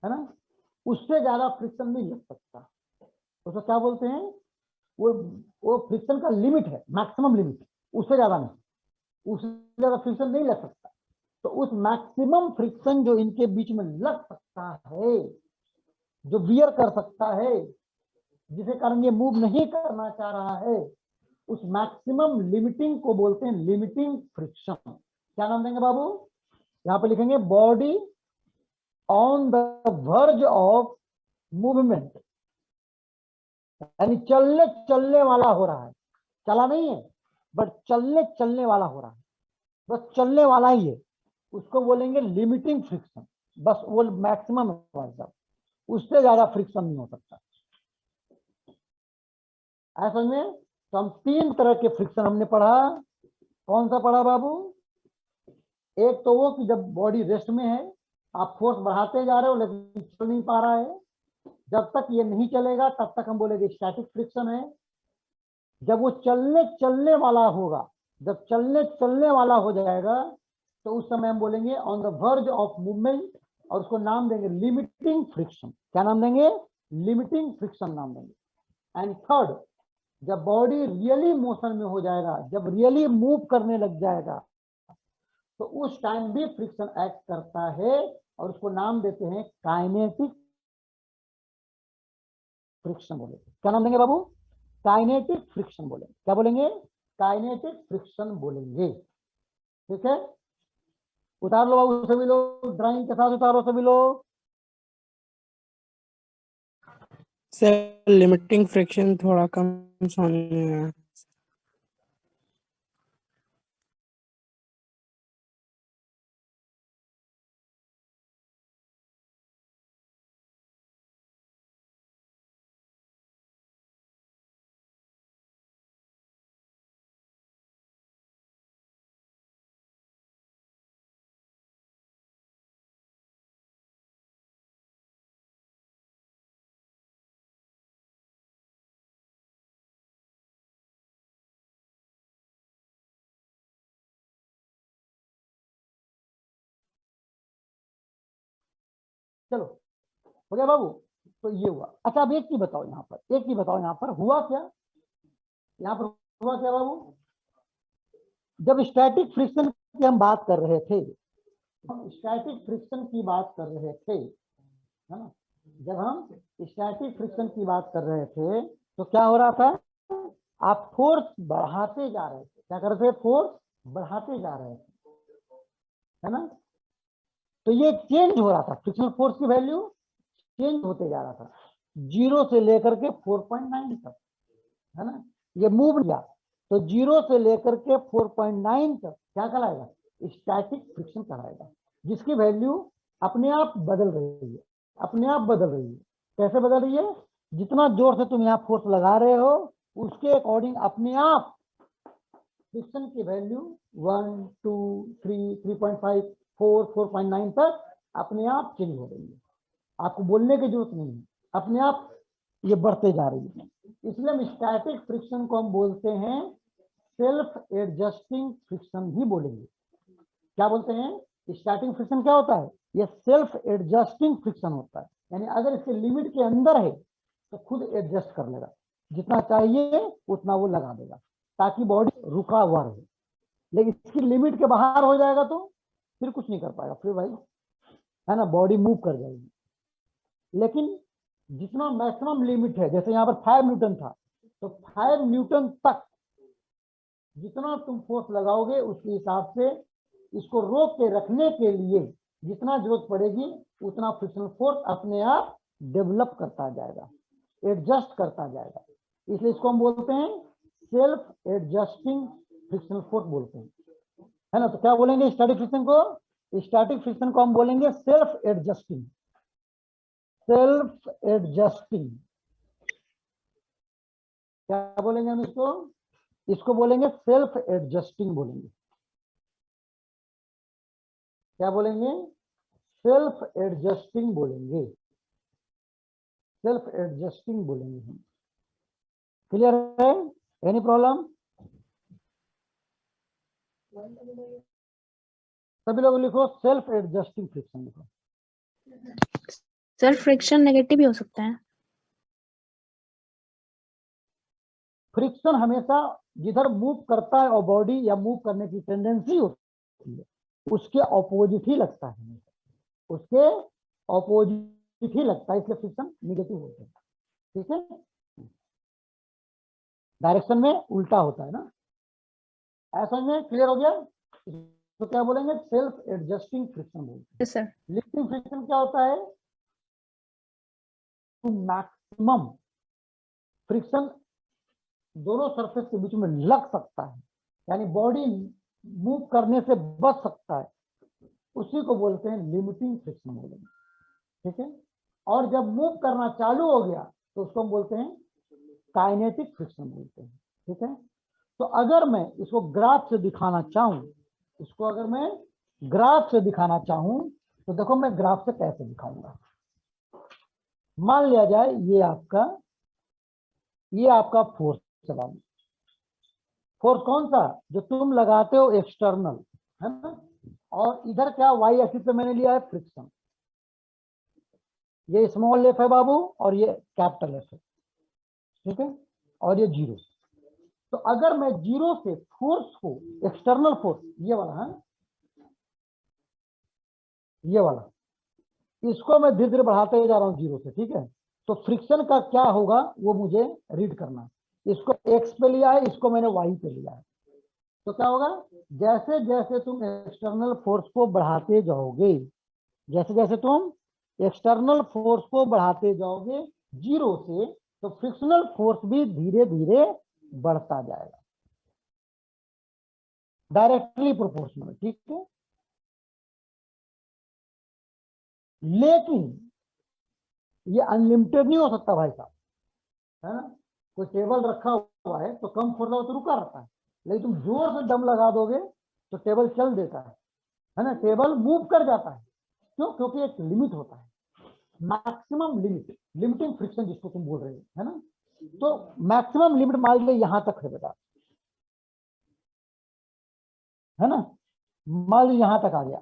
है ना। उससे ज्यादा फ्रिक्शन नहीं लग सकता। उसको क्या बोलते हैं? वो फ्रिक्शन का लिमिट है, मैक्सिमम लिमिट, उससे ज्यादा नहीं, उससे ज्यादा फ्रिक्शन नहीं लग सकता। तो उस मैक्सिमम फ्रिक्शन जो इनके बीच में लग सकता है, जो बियर कर सकता है, जिसे कारण ये मूव नहीं करना चाह रहा है, उस मैक्सिमम लिमिटिंग को बोलते हैं लिमिटिंग फ्रिक्शन। क्या नाम देंगे बाबू? यहां पे लिखेंगे body on the verge of movement, यानी चलने वाला हो रहा है, चला नहीं है बट चलने वाला हो रहा है, बस चलने वाला ही है, उसको बोलेंगे लिमिटिंग फ्रिक्शन। बस वो मैक्सिमम है, उससे ज्यादा फ्रिक्शन नहीं हो सकता। ऐसा में तो हम 3 तरह के फ्रिक्शन हमने पढ़ा। कौन सा पढ़ा बाबू? एक तो वो कि जब बॉडी रेस्ट में है, आप फोर्स बढ़ाते जा रहे हो लेकिन चल नहीं पा रहा है, जब तक ये नहीं चलेगा तब तक हम बोलेंगे स्टैटिक फ्रिक्शन है। जब वो चलने वाला होगा, जब चलने वाला हो जाएगा तो उस समय हम बोलेंगे on the verge of movement, और उसको नाम देंगे लिमिटिंग फ्रिक्शन। क्या नाम देंगे? लिमिटिंग फ्रिक्शन नाम देंगे। एंड थर्ड, जब बॉडी रियली मोशन में हो जाएगा, जब रियली मूव करने लग जाएगा, तो उस टाइम भी फ्रिक्शन एक्ट करता है और उसको नाम देते हैं काइनेटिक फ्रिक्शन बोले। क्या नाम देंगे बाबू? काइनेटिक फ्रिक्शन बोलेंगे। क्या बोलेंगे? काइनेटिक फ्रिक्शन बोलेंगे, ठीक है। उतार लो बाबू सभी लोग, ड्राइंग के साथ उतारो सभी लोग। सर लिमिटिंग फ्रिक्शन थोड़ा कम समझ में आया। चलो, हो गया बाबू? तो ये हुआ। अच्छा अब एक चीज बताओ यहाँ पर, एक चीज बताओ यहाँ पर हुआ क्या, यहाँ पर हुआ क्या बाबू, जब स्टैटिक फ्रिक्शन की हम बात कर रहे थे, हम स्टैटिक फ्रिक्शन की बात कर रहे थे, है ना, जब हम स्टैटिक फ्रिक्शन की बात कर रहे थे तो क्या हो रहा था, आप फोर्स बढ़ाते जा रहे थे, क्या कर रहे थे, फोर्स बढ़ाते जा रहे थे, है ना, तो ये चेंज हो रहा था, फ्रिक्शनल फोर्स की वैल्यू चेंज होते जा रहा था 0 से लेकर के 4.9 तक, है ना, ये मूव किया तो 0 से लेकर के 4.9 तक क्या कहलाएगा, स्टैटिक फ्रिक्शन कहलाएगा, जिसकी वैल्यू अपने आप बदल रही है, अपने आप बदल रही है। कैसे बदल रही है, जितना जोर से तुम यहाँ फोर्स लगा रहे हो उसके अकॉर्डिंग अपने आप फ्रिक्शन की वैल्यू 1, 2, 3, 3.5, 4, 4.9 तक अपने आप चेंज हो रही है, आपको बोलने की जरूरत नहीं है, अपने आप ये बढ़ते जा रही है। इसलिए हम स्टैटिक फ्रिक्शन को हम बोलते हैं सेल्फ एडजस्टिंग फ्रिक्शन ही बोलेंगे। क्या बोलते हैं, स्टैटिक फ्रिक्शन क्या होता है, ये सेल्फ एडजस्टिंग फ्रिक्शन होता है, यानी अगर इसके लिमिट के अंदर है तो खुद एडजस्ट कर लेगा, जितना चाहिए उतना वो लगा देगा ताकि बॉडी रुका हुआ रहे, लेकिन इसकी लिमिट के बाहर हो जाएगा तो फिर कुछ नहीं कर पाएगा, फिर भाई है ना बॉडी मूव कर जाएगी। लेकिन जितना मैक्सिमम लिमिट है, जैसे यहाँ पर 5 न्यूटन था तो 5 न्यूटन तक जितना तुम फोर्स लगाओगे उसके हिसाब से इसको रोक के रखने के लिए जितना जरूरत पड़ेगी उतना फ्रिक्शनल फोर्स अपने आप डेवलप करता जाएगा, एडजस्ट करता जाएगा, इसलिए इसको हम बोलते हैं सेल्फ एडजस्टिंग फ्रिक्शनल फोर्स बोलते हैं, है ना। तो क्या बोलेंगे स्टैटिक फ्रिक्शन को, स्टैटिक फ्रिक्शन को हम बोलेंगे सेल्फ एडजस्टिंग, सेल्फ एडजस्टिंग, क्या बोलेंगे हम इसको, इसको बोलेंगे सेल्फ एडजस्टिंग बोलेंगे, क्या बोलेंगे, सेल्फ एडजस्टिंग बोलेंगे, सेल्फ एडजस्टिंग बोलेंगे हम। क्लियर है, एनी प्रॉब्लम, सभी लोग लिखो सेल्फ एडजस्टिंग फ्रिक्शन लिखो। सर फ्रिक्शन नेगेटिव भी हो सकता है। फ्रिक्शन हमेशा जिधर मूव करता है और बॉडी या मूव करने की टेंडेंसी होती है उसके ऑपोजिट ही लगता है, उसके ऑपोजिट ही लगता है, इसलिए फ्रिक्शन निगेटिव होता है, ठीक है, डायरेक्शन में उल्टा होता है ना, ऐसा में क्लियर हो गया। तो क्या बोलेंगे, सेल्फ एडजस्टिंग फ्रिक्शन बोलते हैं। सर लिफ्टिंग फ्रिक्शन क्या होता है, मैक्सिमम फ्रिक्शन दोनों सरफेस के बीच में लग सकता है, यानी बॉडी मूव करने से बच सकता है, उसी को बोलते हैं लिमिटिंग फ्रिक्शन बोलेंगे, ठीक है। और जब मूव करना चालू हो गया तो उसको हम बोलते हैं काइनेटिक फ्रिक्शन बोलते हैं, ठीक है। तो अगर मैं इसको ग्राफ से दिखाना चाहूं, इसको अगर मैं ग्राफ से दिखाना चाहूं तो देखो मैं ग्राफ से कैसे दिखाऊंगा, मान लिया जाए ये आपका फोर्स चला, फोर्स कौन सा, जो तुम लगाते हो एक्सटर्नल, है ना, और इधर क्या वाई एक्सिस पे मैंने लिया है फ्रिक्शन, ये स्मॉल एफ है बाबू और ये कैपिटल एफ है, ठीक है, और ये 0। तो अगर मैं 0 से फोर्स को, एक्सटर्नल फोर्स ये वाला है, ये वाला, इसको मैं धीरे धीरे बढ़ाते जा रहा हूं 0 से, ठीक है, तो फ्रिक्शन का क्या होगा वो मुझे रीड करना है, इसको एक्स पे लिया है, इसको मैंने वाई पे लिया है, तो क्या होगा, जैसे जैसे तुम एक्सटर्नल फोर्स को बढ़ाते जाओगे, जैसे जैसे तुम एक्सटर्नल फोर्स को बढ़ाते जाओगे 0 से, तो फ्रिक्शनल फोर्स भी धीरे धीरे बढ़ता जाएगा, डायरेक्टली प्रोपोर्शनल, ठीक है। लेकिन ये अनलिमिटेड नहीं हो सकता भाई साहब, है ना, कोई टेबल रखा हुआ है तो कम फोर्स लगा तो रुका रहता है, लेकिन तुम जोर से दम लगा दोगे तो टेबल चल देता है ना, टेबल मूव कर जाता है, क्यों, क्योंकि एक लिमिट होता है, मैक्सिमम लिमिट, लिमिटिंग फ्रिक्शन जिसको तुम बोल रहे हो, है ना, तो मैक्सिमम लिमिट मान लीजिए यहां तक है बेटा, है ना, मान लीजिए यहां तक आ गया,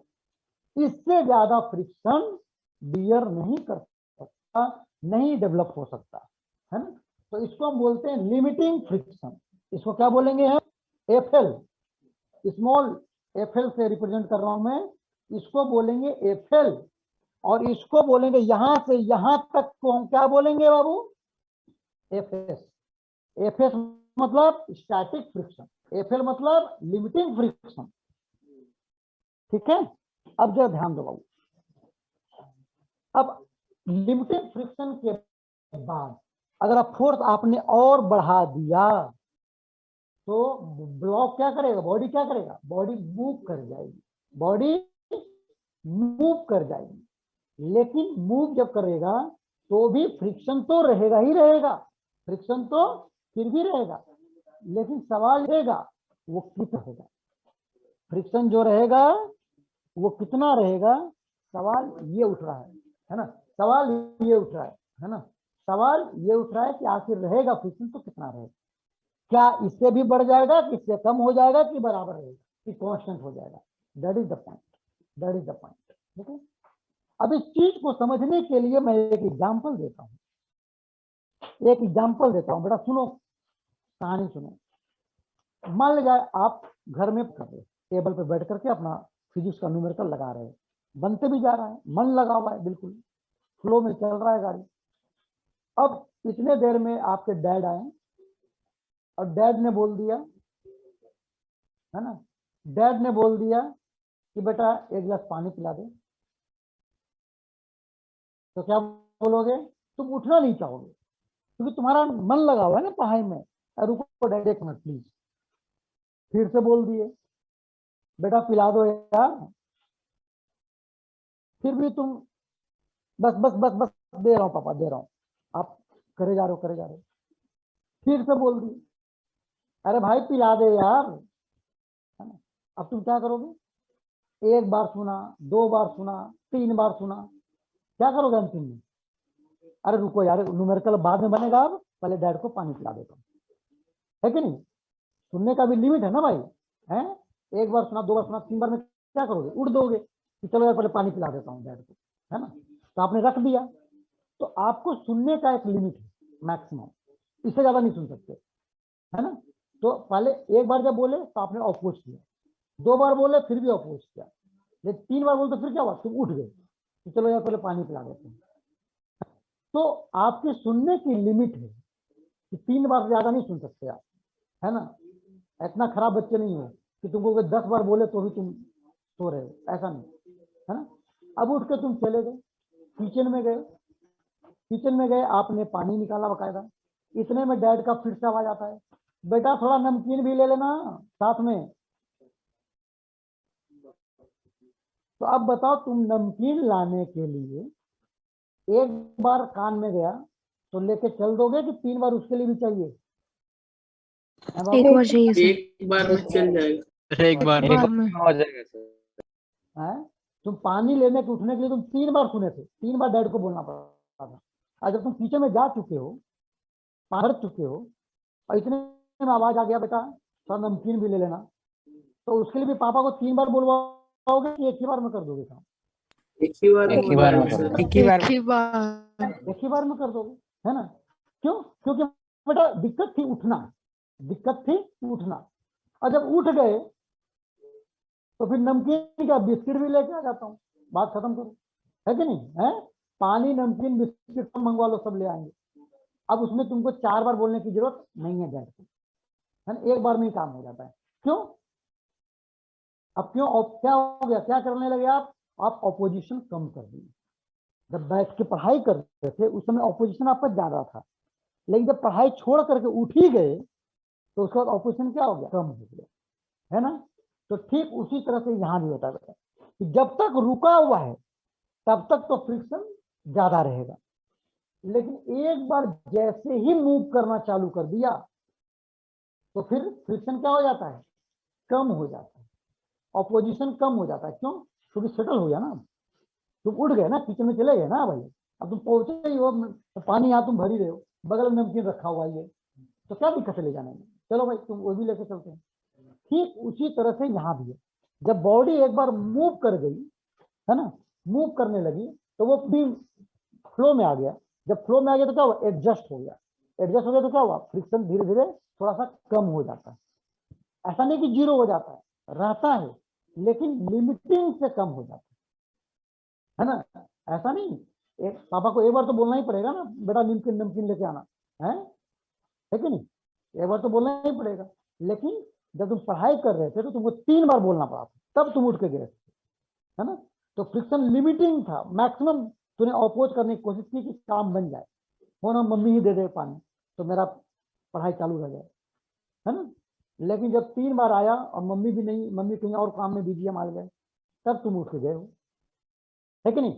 इससे ज्यादा फ्रिक्शन बियर नहीं कर सकता, नहीं डेवलप हो सकता, है ना। तो इसको हम बोलते हैं लिमिटिंग फ्रिक्शन। इसको क्या बोलेंगे हम? एफएल, स्मॉल एफएल से रिप्रेजेंट कर रहा हूं मैं, इसको बोलेंगे एफएल। और इसको बोलेंगे यहां से यहां तक को हम क्या बोलेंगे बाबू? एफएस। एफएस मतलब स्टैटिक फ्रिक्शन, एफएल मतलब लिमिटिंग फ्रिक्शन। ठीक है, अब जरा ध्यान दो बाबू। अब लिमिटिंग फ्रिक्शन के बाद अगर आप फोर्स आपने और बढ़ा दिया तो ब्लॉक क्या करेगा? बॉडी क्या करेगा? बॉडी मूव कर जाएगी, बॉडी मूव कर जाएगी। लेकिन मूव जब करेगा तो भी फ्रिक्शन तो रहेगा ही रहेगा, फ्रिक्शन तो फिर भी रहेगा। लेकिन सवाल रहेगा वो कितना रहेगा, फ्रिक्शन जो रहेगा वो कितना रहेगा? सवाल ये उठ रहा है ना, सवाल ये उठ रहा है ना, सवाल ये उठ रहा है कि आखिर रहेगा फ्रिक्शन तो कितना रहेगा? क्या इससे भी बढ़ जाएगा, कि इससे कम हो जाएगा, कि बराबर रहेगा, कि कांस्टेंट हो जाएगा? That is the point, that is the point. ठीक है, अब इस चीज को समझने के लिए मैं एक एग्जांपल देता हूं, एक एग्जांपल देता हूं। बेटा सुनो, कहानी सुनो। मान लीजिए आप घर में कर रहे, टेबल पे बैठ करके अपना फिजिक्स का न्यूमेरिकल लगा रहे हैं, बनते भी जा रहा है, मन लगा हुआ है, बिल्कुल फ्लो में चल रहा है गाड़ी। अब इतने देर में आपके डैड आए और डैड ने बोल दिया, है ना, डैड ने बोल दिया कि बेटा एक गिलास पानी पिला दे। तो क्या बोलोगे? तुम उठना नहीं चाहोगे क्योंकि तुम्हारा मन लगा हुआ है ना पढ़ाई में। रुको डैड एक मिनट प्लीज, फिर से बोल दिए बेटा पिला दो यार, फिर भी तुम बस बस बस बस दे रहा हूं पापा दे रहा हूं, आप करे जा रहे हो करे जा रहे हो। फिर से बोल दी अरे भाई पिला दे यार, है ना। अब तुम क्या करोगे? एक बार सुना, दो बार सुना, तीन बार सुना, क्या करोगे अंतिम में? अरे रुको यार न्यूमेरिकल बाद में बनेगा, अब पहले डैड को पानी पिला देता हूँ, है कि नहीं? सुनने का भी लिमिट है ना भाई, है। एक बार सुना, दो बार सुना, तीन बार में क्या करोगे? उड़ दोगे कि चलो यार पहले पानी पिला देता हूँ डैड को, है ना। तो आपने रख दिया। तो आपको सुनने का एक लिमिट है मैक्सिमम, इससे ज्यादा नहीं सुन सकते, है ना। तो पहले एक बार जब बोले तो आपने अपोज किया, दो बार बोले फिर भी अपोज किया, लेकिन तीन बार बोले तो फिर क्या हुआ? तुम उठ गए कि चलो यार पहले पानी पिला देते हैं। तो आपके सुनने की लिमिट है कि तीन बार से ज्यादा नहीं सुन सकते आप, है ना। इतना खराब बच्चे नहीं हो कि तुमको 10 बार बोले तो भी तुम सो रहे हो, ऐसा नहीं, है ना। अब उठ के तुम चले गए, किचन में गए, किचन में गए, आपने पानी निकाला बकायदा। इतने में डैड का फिर से आवाज आता है बेटा थोड़ा नमकीन भी ले लेना साथ में। तो अब बताओ तुम नमकीन लाने के लिए एक बार कान में गया तो लेके चल दोगे कि तीन बार उसके लिए भी चाहिए? है बाबू? एक बार चाहिए सर, एक बार में चल जाएगा। एक बार एक बार में। हो जाएगा सर। है तुम पानी लेने के उठने के लिए तुम तीन बार सुने थे, तीन बार डैड को बोलना पड़ा था। आज जब तुम किचन में जा चुके हो, भर चुके हो, और इतने में आवाज आ गया बेटा थोड़ा नमकीन भी ले लेना, तो उसके लिए भी पापा को तीन बार बोलवाओगे कि एक ही बार में कर दोगे काम? एक ही बार एक ही बार में सर। कर एक ही बार एक ही बार में कर दोगे, है ना। क्यों? क्योंकि बेटा दिक्कत थी उठना, दिक्कत थी उठना। और जब उठ गए तो फिर नमकीन का बिस्किट भी लेके आ जाता हूँ, बात खत्म करो, है कि नहीं? है पानी नमकीन बिस्किट सब मंगवा लो, सब ले आएंगे। अब उसमें तुमको चार बार बोलने की जरूरत नहीं है डैड को, है ना, एक बार में ही काम हो जाता है। क्यों? अब क्यों? क्या हो गया? क्या करने लगे आप ऑपोजिशन कम कर दिए। जब बैठ के पढ़ाई कर रहे थे उस समय ऑपोजिशन आपका ज्यादा था, लेकिन जब पढ़ाई छोड़ करके उठ ही गए तो उसके बाद ऑपोजिशन क्या हो गया? कम हो गया, है ना। तो ठीक उसी तरह से यहाँ भी होता है बेटा, कि जब तक रुका हुआ है तब तक तो फ्रिक्शन ज्यादा रहेगा, लेकिन एक बार जैसे ही मूव करना चालू कर दिया तो फिर फ्रिक्शन क्या हो जाता है? कम हो जाता है, ऑपोजिशन कम हो जाता है। क्यों? क्योंकि सेटल हो गया ना, तुम उठ गए ना, किचन में चले गए ना भाई, अब तुम पहुंचे ही हो, पानी यहाँ तुम भरी रहे हो, बगल में नमकीन रखा हुआ है, तो क्या दिक्कत है ले जाने में? चलो भाई तुम वो भी लेके चलते हैं। ठीक उसी तरह से यहाँ भी है, जब बॉडी एक बार मूव कर गई, है ना, मूव करने लगी तो वो भी फ्लो में आ गया, जब फ्लो में आ गया तो क्या हुआ, एडजस्ट हो गया, एडजस्ट हो गया तो क्या हुआ, फ्रिक्शन धीरे धीरे थोड़ा सा कम हो जाता है। ऐसा नहीं कि जीरो हो जाता है, रहता है, लेकिन लिमिटिंग से कम हो जाता है ना। ऐसा नहीं, एक पापा को एक बार तो बोलना ही पड़ेगा ना, बेटा नमकीन नमकीन लेके आना है कि नहीं, एक बार तो बोलना ही पड़ेगा। लेकिन जब तुम पढ़ाई कर रहे थे तो तुमको 3 बार बोलना पड़ा था, तब तुम उठ के गए थे, है ना। तो फ्रिक्शन लिमिटिंग था, मैक्सिमम तूने अपोज करने की कोशिश की कि काम बन जाए, हो ना, मम्मी ही दे दे पानी तो मेरा पढ़ाई चालू रह जाए, है ना। लेकिन जब 3 बार आया और मम्मी भी नहीं, मम्मी कहीं और काम में बिजी मार गए, तब तुम उठ के गए हो, है कि नहीं।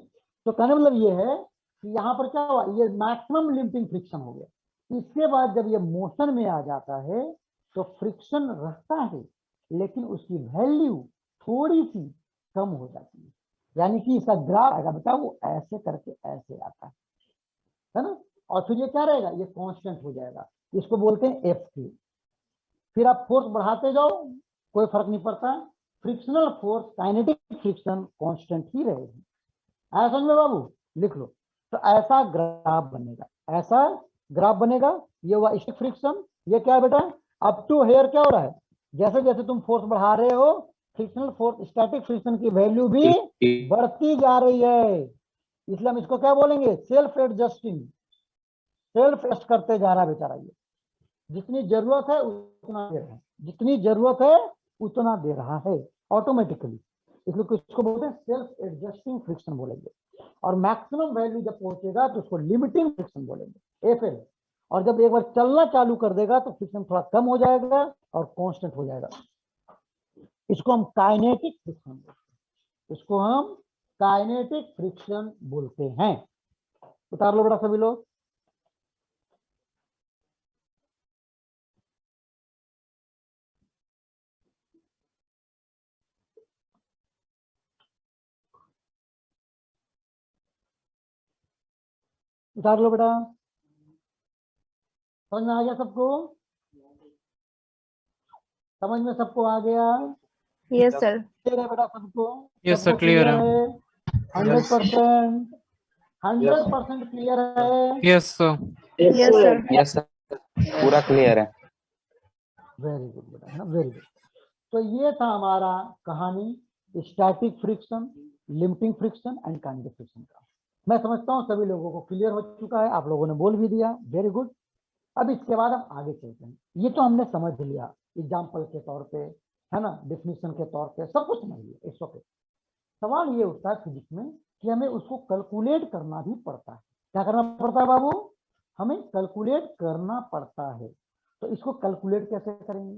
तो कहने मतलब ये है कि यहाँ पर क्या हुआ, ये मैक्सिमम लिमिटिंग फ्रिक्शन हो गया। इसके बाद जब ये मोशन में आ जाता है तो फ्रिक्शन रहता है, लेकिन उसकी वैल्यू थोड़ी सी कम हो जाती है, यानी कि इसका ग्राफ आएगा बेटा, वो ऐसे करके ऐसे आता है ना। और फिर ये क्या रहेगा, ये कांस्टेंट हो जाएगा, इसको बोलते हैं एफ के। फिर आप फोर्स बढ़ाते जाओ, कोई फर्क नहीं पड़ता, frictional force kinetic friction constant ही रहेगी। आया समझ में बाबू, लिख लो। तो ऐसा ग्राफ बनेगा, ऐसा ग्राफ बनेगा। ये हुआ स्टैटिक फ्रिक्शन, ये क्या है बेटा, अप टू हेयर क्या हो रहा है, जैसे जैसे तुम फोर्स बढ़ा रहे हो फ्रिक्शनल फोर्स स्टैटिक फ्रिक्शन की वैल्यू भी बढ़ती जा रही है, इसलिए हम इसको क्या बोलेंगे, सेल्फ एडजस्टिंग, सेल्फ एडजस्ट करते जा रहा है बेचारा। ये जितनी जरूरत है उतना दे रहा है, जितनी जरूरत है उतना दे रहा है ऑटोमेटिकली, इसलिए किसको बोलते हैं, सेल्फ एडजस्टिंग फ्रिक्शन बोलेंगे। और मैक्सिमम वैल्यू जब पहुंचेगा तो उसको लिमिटिंग फ्रिक्शन बोलेंगे, एफएल। और जब एक बार चलना चालू कर देगा तो फ्रिक्शन थोड़ा कम हो जाएगा और कांस्टेंट हो जाएगा, इसको हम काइनेटिक फ्रिक्शन बोलते हैं, इसको हम काइनेटिक फ्रिक्शन बोलते हैं। उतार लो बेटा सभी लोग। उतार लो बेटा, समझ में आ गया सबको, समझ में सबको आ गया, यस सर। क्लियर है बेटा सबको, यस सबको सर, क्लियर है। है 100%, 100% क्लियर है। Yes sir. Yes sir. Yes sir, पूरा क्लियर है। वेरी गुड बेटा, ना वेरी गुड। तो ये था हमारा कहानी static friction, limiting friction and kinetic friction का। मैं समझता हूँ सभी लोगों को क्लियर हो चुका है, आप लोगों ने बोल भी दिया, वेरी गुड। अब इसके बाद हम आगे चलते हैं, ये तो हमने समझ लिया एग्जाम्पल के तौर पे, है ना, डेफिनेशन के तौर पे सब कुछ समझ लिया, इट्स ओके। सवाल ये उठता है फिजिक्स में कि हमें उसको कैलकुलेट करना भी पड़ता है। क्या करना पड़ता है बाबू, हमें कैलकुलेट करना पड़ता है। तो इसको कैलकुलेट कैसे करेंगे,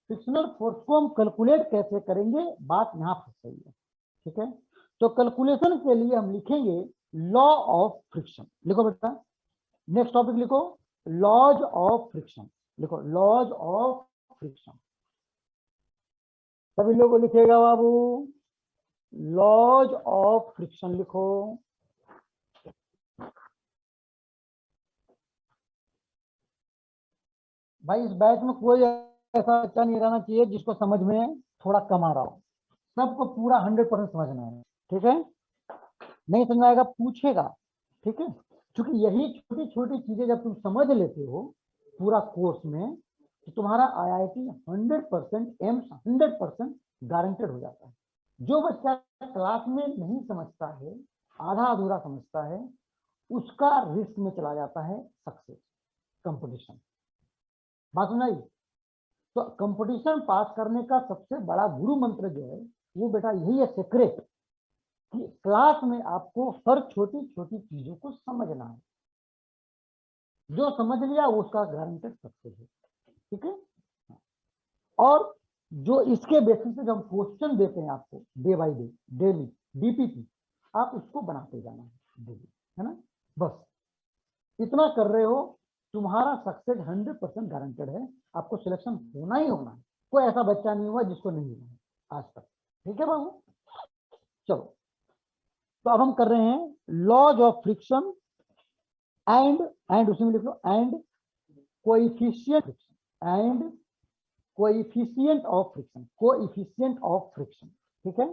फ्रिक्शनल फोर्स को हम कैलकुलेट कैसे करेंगे, बात यहाँ फंस रही है, ठीक है। तो कैलकुलेशन के लिए हम लिखेंगे लॉ ऑफ फ्रिक्शन, लिखो बेटा, नेक्स्ट टॉपिक लिखो, लॉज ऑफ फ्रिक्शन, लिखो लॉज ऑफ फ्रिक्शन, सभी लोगों लिखेगा बाबू, लॉज ऑफ फ्रिक्शन लिखो। भाई इस बैच में कोई ऐसा बच्चा नहीं रहना चाहिए जिसको समझ में थोड़ा कम आ रहा हो, सबको पूरा 100% समझना है, ठीक है। नहीं समझ आएगा पूछेगा, ठीक है, क्योंकि यही छोटी छोटी चीजें जब तुम समझ लेते हो पूरा कोर्स में तो तुम्हारा IIT 100% एम्स 100% गारंटेड हो जाता है। जो बच्चा क्लास में नहीं समझता है, आधा अधूरा समझता है, उसका रिस्क में चला जाता है सक्सेस, कंपटीशन। बात सुनाई। तो कंपटीशन पास करने का सबसे बड़ा गुरु मंत्र जो है वो बेटा यही है, सीक्रेट, कि क्लास में आपको हर छोटी छोटी चीजों को समझना है, जो समझ लिया वो उसका गारंटेड सक्सेस है, ठीक है। और जो इसके बेसिस पे हम क्वेश्चन देते हैं आपको day by day, daily DPP, आप उसको बनाते जाना है डेली, है ना। बस इतना कर रहे हो, तुम्हारा सक्सेस 100% गारंटेड है, आपको सिलेक्शन होना ही होना है। कोई ऐसा बच्चा नहीं हुआ जिसको नहीं हुआ है आज तक, ठीक है बाबू। चलो, तो अब हम कर रहे हैं लॉज ऑफ फ्रिक्शन एंड उसमें लिख लो and coefficient friction, and coefficient of friction, coefficient of friction, ठीक है।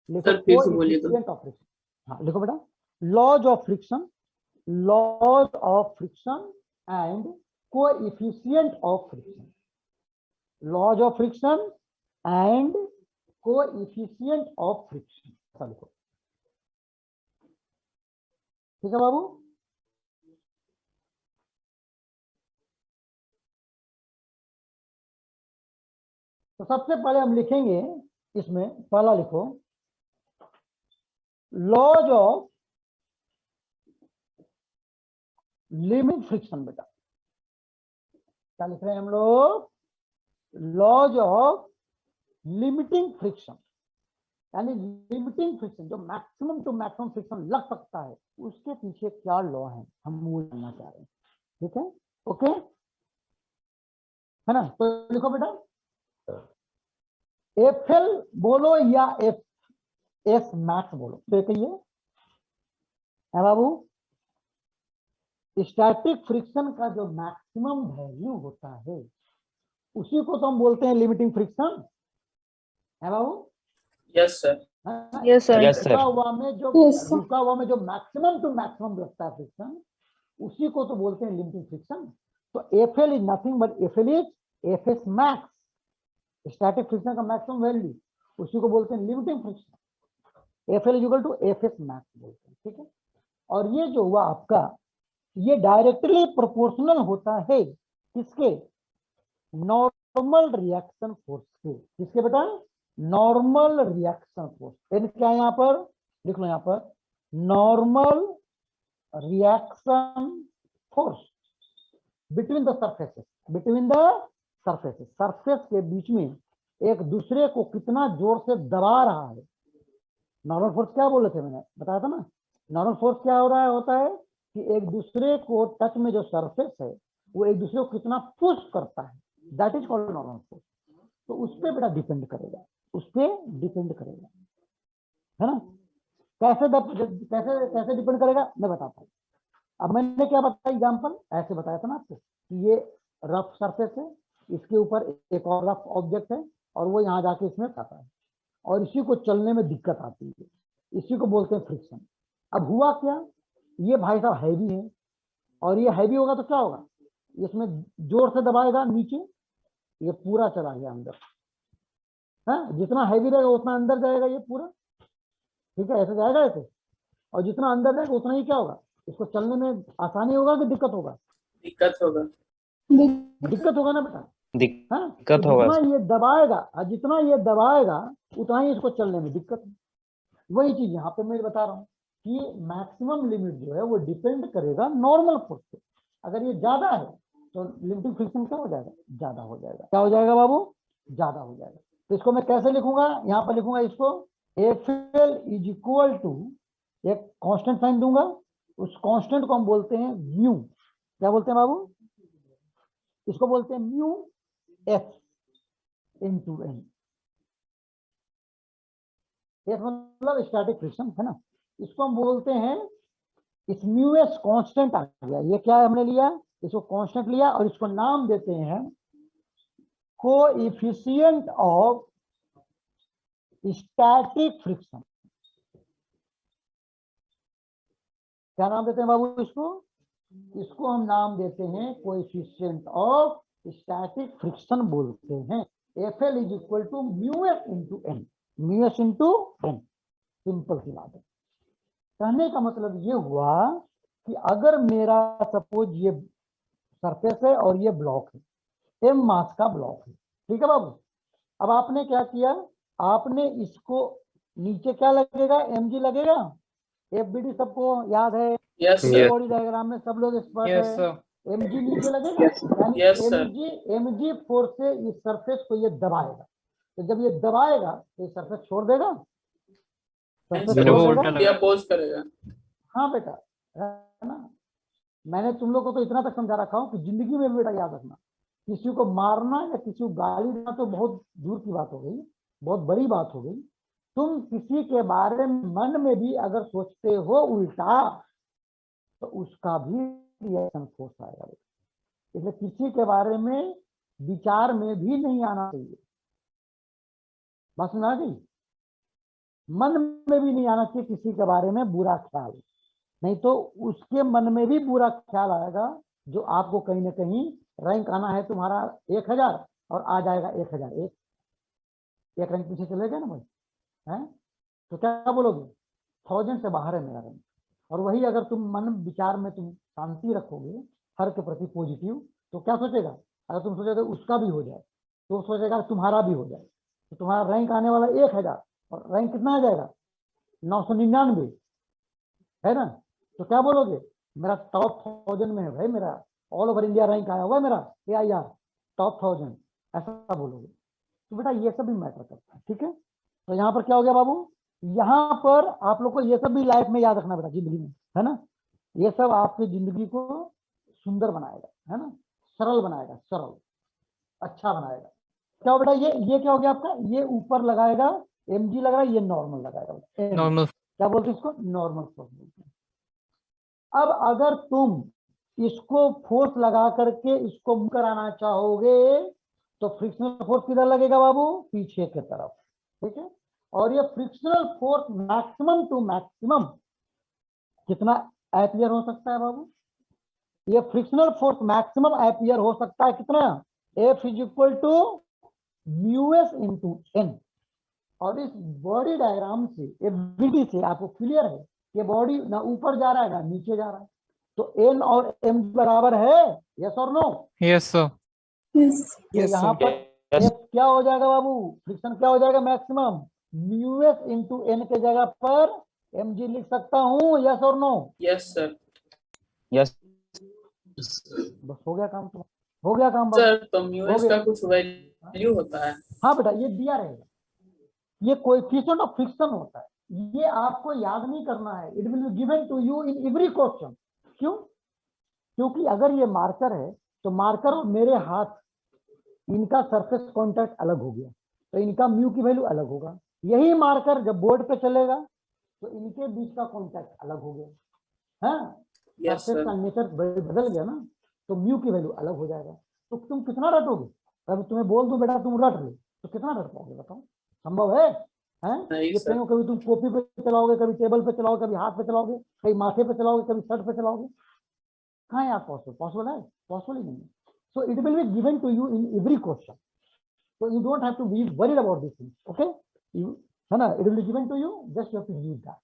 लिखो सर, फिर से बोलिए तो। कोएफिशिएंट ऑफ फ्रिक्शन, हाँ लिखो बेटा, laws of friction laws of friction and coefficient of friction. Laws of friction and coefficient of friction, ऐसा लिखो। ठीक है बाबू। तो सबसे पहले हम लिखेंगे इसमें, पहला लिखो लॉज ऑफ लिमिट फ्रिक्शन। बेटा क्या लिख रहे हैं हम लोग? लॉज ऑफ लिमिटिंग फ्रिक्शन, यानी लिमिटिंग फ्रिक्शन जो मैक्सिमम टू मैक्सिमम फ्रिक्शन लग सकता है, उसके पीछे क्या लॉ है हम वो जानना चाह रहे हैं। ठीक है, ओके है ना। तो लिखो बेटा, एफएल बोलो या एफ एस मैक्स बोलो, तो कहिए है बाबू। स्टैटिक फ्रिक्शन का जो मैक्सिमम वैल्यू होता है उसी को तो हम बोलते हैं लिमिटिंग फ्रिक्शन, है बाबू। Yes sir. Yes, sir. Yes, sir. रुका हुआ में जो मैक्सिमम टू मैक्सिमम लगता है फ्रिक्शन, उसी को तो बोलते हैं लिमिटिंग फ्रिक्शन। तो FL is nothing but FL is FS max, static friction का मैक्सिमम वैल्यू, उसी को बोलते हैं limiting friction. FL is equal to FS max बोलते हैं। ठीक है, और ये जो हुआ आपका, ये डायरेक्टली प्रोपोर्शनल होता है किसके? नॉर्मल रिएक्शन फोर्स के। किसके बेटा? Normal reaction force. एन क्या है यहाँ पर? लिख लो यहाँ पर, normal reaction force between the surfaces. Between the surfaces, surface के बीच में एक दूसरे को कितना जोर से दबा रहा है। नॉर्मल फोर्स क्या बोले थे, मैंने बताया था ना। नॉर्मल फोर्स क्या हो रहा है, होता है कि एक दूसरे को टच में जो सरफेस है वो एक दूसरे को कितना पुश करता है, that is called normal force. तो उस पर बेटा डिपेंड करेगा, उस पर डिपेंड करेगा, है ना। कैसे कैसे कैसे डिपेंड करेगा मैं बताता हूँ। अब मैंने क्या बताया, एग्जांपल ऐसे बताया था ना आपको कि ये रफ सरफेस है, इसके ऊपर एक और रफ ऑब्जेक्ट है और वो यहाँ जाके इसमें खाता है और इसी को चलने में दिक्कत आती है, इसी को बोलते हैं फ्रिक्शन। अब हुआ क्या, ये भाई साहब हैवी है और ये हैवी होगा तो क्या होगा, इसमें जोर से दबाएगा नीचे, ये पूरा चला गया अंदर। हाँ, जितना हैवी रहेगा उतना अंदर जाएगा ये पूरा। ठीक है, ऐसे जाएगा ऐसे, और जितना अंदर जाएगा उतना ही क्या होगा, इसको चलने में आसानी होगा कि दिक्कत होगा? दिक्कत होगा। दिक्कत होगा ना बेटा। हाँ, दिक्कत होगा। जितना ये दबाएगा, जितना ये दबाएगा उतना ही इसको चलने में दिक्कत है। वही चीज यहाँ पे मैं बता रहा हूँ कि मैक्सिमम लिमिट जो है वो डिपेंड करेगा नॉर्मल फोर्स पे। अगर ये ज्यादा है तो लिमिटिंग फ्रिक्शन क्या हो जाएगा, ज्यादा हो जाएगा। क्या हो जाएगा बाबू, ज्यादा हो जाएगा। तो इसको मैं कैसे लिखूंगा, यहाँ पर लिखूंगा इसको एफएल इज इक्वल टू, एक कांस्टेंट साइन दूंगा, उस कांस्टेंट को हम बोलते हैं म्यू। क्या बोलते हैं बाबू, इसको बोलते हैं mu F into N. F मतलब स्टैटिक फ्रिक्शन है ना, इसको हम बोलते हैं, इस म्यू एस कांस्टेंट आ गया। ये क्या है, हमने लिया इसको कांस्टेंट लिया और इसको नाम देते हैं कोएफिशिएंट ऑफ स्टैटिक फ्रिक्शन। क्या नाम देते हैं बाबू इसको? इसको हम नाम देते हैं कोएफिशिएंट ऑफ स्टैटिक फ्रिक्शन बोलते हैं। FL is equal to mu S into N, mu S into N. Simple सी बात है। कहने का मतलब ये हुआ कि अगर मेरा सपोज ये सरफेस है और ये ब्लॉक है, एम मास का ब्लॉक है, ठीक है बाबू। अब आपने क्या किया, आपने इसको नीचे क्या लगेगा, एमजी लगेगा। एफबीडी सबको याद है, यस सर। बॉडी डायग्राम में सब लोग एक्सपर्ट है। एमजी नीचे लगेगा, यानी Yes, sir. एमजी फोर्स से इस सरफेस को ये दबाएगा। तो जब ये दबाएगा तो ये सरफेस छोड़ देगा, सरफेस सर, छोड़ वो देगा। उल्टा अपोज करेगा। हाँ बेटा, है ना। मैंने तुम लोग को तो इतना तक समझा रखा हूँ कि जिंदगी में बेटा याद रखना, किसी को मारना या किसी को गाली देना तो बहुत दूर की बात हो गई, बहुत बड़ी बात हो गई। तुम किसी के बारे में मन में भी अगर सोचते हो उल्टा, तो उसका भी रिएक्शन फोर्स आएगा। इसलिए किसी के बारे में विचार में भी नहीं आना चाहिए। बात सुना गई, मन में भी नहीं आना चाहिए किसी के बारे में बुरा ख्याल। नहीं तो उसके मन में भी बुरा ख्याल आएगा, जो आपको कहीं ना कहीं रैंक आना है तुम्हारा 1000 और आ जाएगा 1001, एक रैंक पीछे चलेगा ना भाई, हैं? तो क्या बोलोगे, 1000 से बाहर है मेरा रैंक। और वही अगर तुम मन विचार में तुम शांति रखोगे हर के प्रति पॉजिटिव, तो क्या सोचेगा, अगर तुम सोचोगे उसका भी हो जाए तो सोचेगा तुम्हारा भी हो जाए, तो तुम्हारा रैंक आने वाला 1000 और रैंक कितना आ जाएगा 999, है ना? तो क्या बोलोगे, मेरा टॉप 1000 में है भाई, मेरा ऑल ओवर इंडिया रैंक आया हुआ है मेरा AIR टॉप 1000, ऐसा बोलोगे। तो बेटा ये सब भी मैटर करता है, ठीक है। तो यहाँ पर क्या हो गया बाबू, यहाँ पर आप लोग को ये सब भी लाइफ में याद रखना बेटा, जिंदगी में, है ना। ये सब आपकी जिंदगी को सुंदर बनाएगा, है ना, सरल बनाएगा, सरल अच्छा बनाएगा। क्या बेटा ये क्या हो गया आपका, ये ऊपर लगाएगा MG लग रहा है, ये नॉर्मल लगाएगा, नॉर्मल। क्या बोलते हैं इसको, नॉर्मल फोर्स बोलते हैं। अब अगर तुम इसको फोर्स लगा करके इसको मूव कराना चाहोगे तो फ्रिक्शनल फोर्स किधर लगेगा बाबू, पीछे की तरफ, ठीक है। और ये frictional force maximum to maximum कितना एम्पियर हो सकता है बाबू, ये फ्रिक्शनल फोर्स मैक्सिमम एम्पियर हो सकता है कितना, F = μs × n। और इस बॉडी डायग्राम से एबिलिटी से आपको क्लियर है कि बॉडी ना ऊपर जा रहा है ना नीचे जा रहा है, तो N और M बराबर है, यस और नो, यस सर। Yes. यहाँ पर Yes. F क्या हो जाएगा बाबू, फ्रिक्शन क्या हो जाएगा मैक्सिमम, μs × n के जगह पर mg लिख सकता हूँ, यस और नो, यस सर। यस बस हो गया काम, तो हो गया काम बाबू। सर तो म्यूएस का कुछ वैल्यू होता है? हाँ बेटा ये दिया रहेगा, ये कोएफिशिएंट ऑफ फ्रिक्शन होता है, ये आपको याद नहीं करना है, it will be given to you in every question. क्यों, क्योंकि अगर ये मार्कर है तो मार्कर और मेरे हाथ इनका सरफेस कांटेक्ट अलग हो गया, तो इनका म्यू की वैल्यू अलग होगा। यही मार्कर जब बोर्ड पे चलेगा तो इनके बीच का कांटेक्ट अलग हो गया, हाँ, यस सरफेस सर। का नेचर बदल गया ना, तो म्यू की वैल्यू अलग हो जाएगा। तो तुम कितना रटोगे, अगर तुम्हें बोल दूं बेटा तुम रट लो तो कितना रट पाओगे बताओ, संभव है? हैं? नहीं ये सर। पेन कभी तुम कॉपी पे चलाओगे, कभी टेबल पे चलाओगे, कभी हाथ पे चलाओगे, कभी माथे पे चलाओगे, कभी शर्ट पे चलाओगे, कहाँ है आप पॉसिबल, पॉसिबल है, पॉसिबल ही नहीं है। So it will be given to you in every question, so you don't have to be worried about these things, okay, you है ना, it will be given to you, just you have to use that,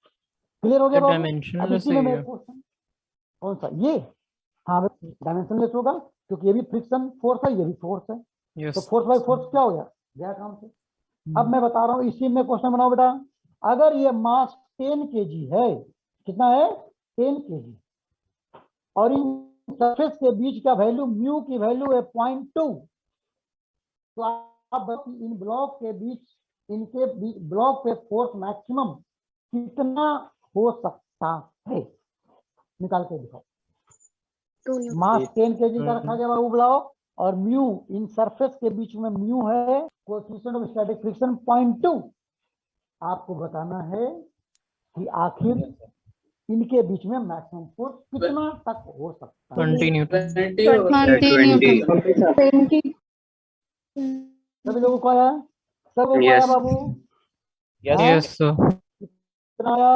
clear हो गया बाबू। Dimensionless अब इसी में है मेरे ये। क्वेश्चन कौन सा, ये हाँ डायमेंशनलेस होगा क्योंकि ये भी फ्रिक्शन फोर्स है, ये भी फोर्स है, तो यस। फोर्स बाय फोर्स क्या हो गया काम से। अब मैं बता रहा हूँ, इसी में क्वेश्चन बनाओ बेटा, अगर ये मास 10 kg है, कितना है 10 kg, और इन सरफेस के बीच का वैल्यू म्यू की वैल्यू है 0.2, तो आप बताओ इन ब्लॉक के बीच, इनके ब्लॉक पे फोर्स मैक्सिमम कितना हो सकता है, निकाल के दिखाओ। मास 10 kg का रखा गया बाबू ब्लॉक, और म्यू इन सरफेस के बीच में म्यू है, कोएफिशिएंट ऑफ स्टैटिक फ्रिक्शन 0.2, आपको बताना है कि आखिर इनके बीच में मैक्सिमम फोर्स कितना तक हो सकता है। 20 न्यूटन। 20 सभी लोगों को आया, सबको आया Yes. बाबू, यस हाँ? Yes sir. कितना आया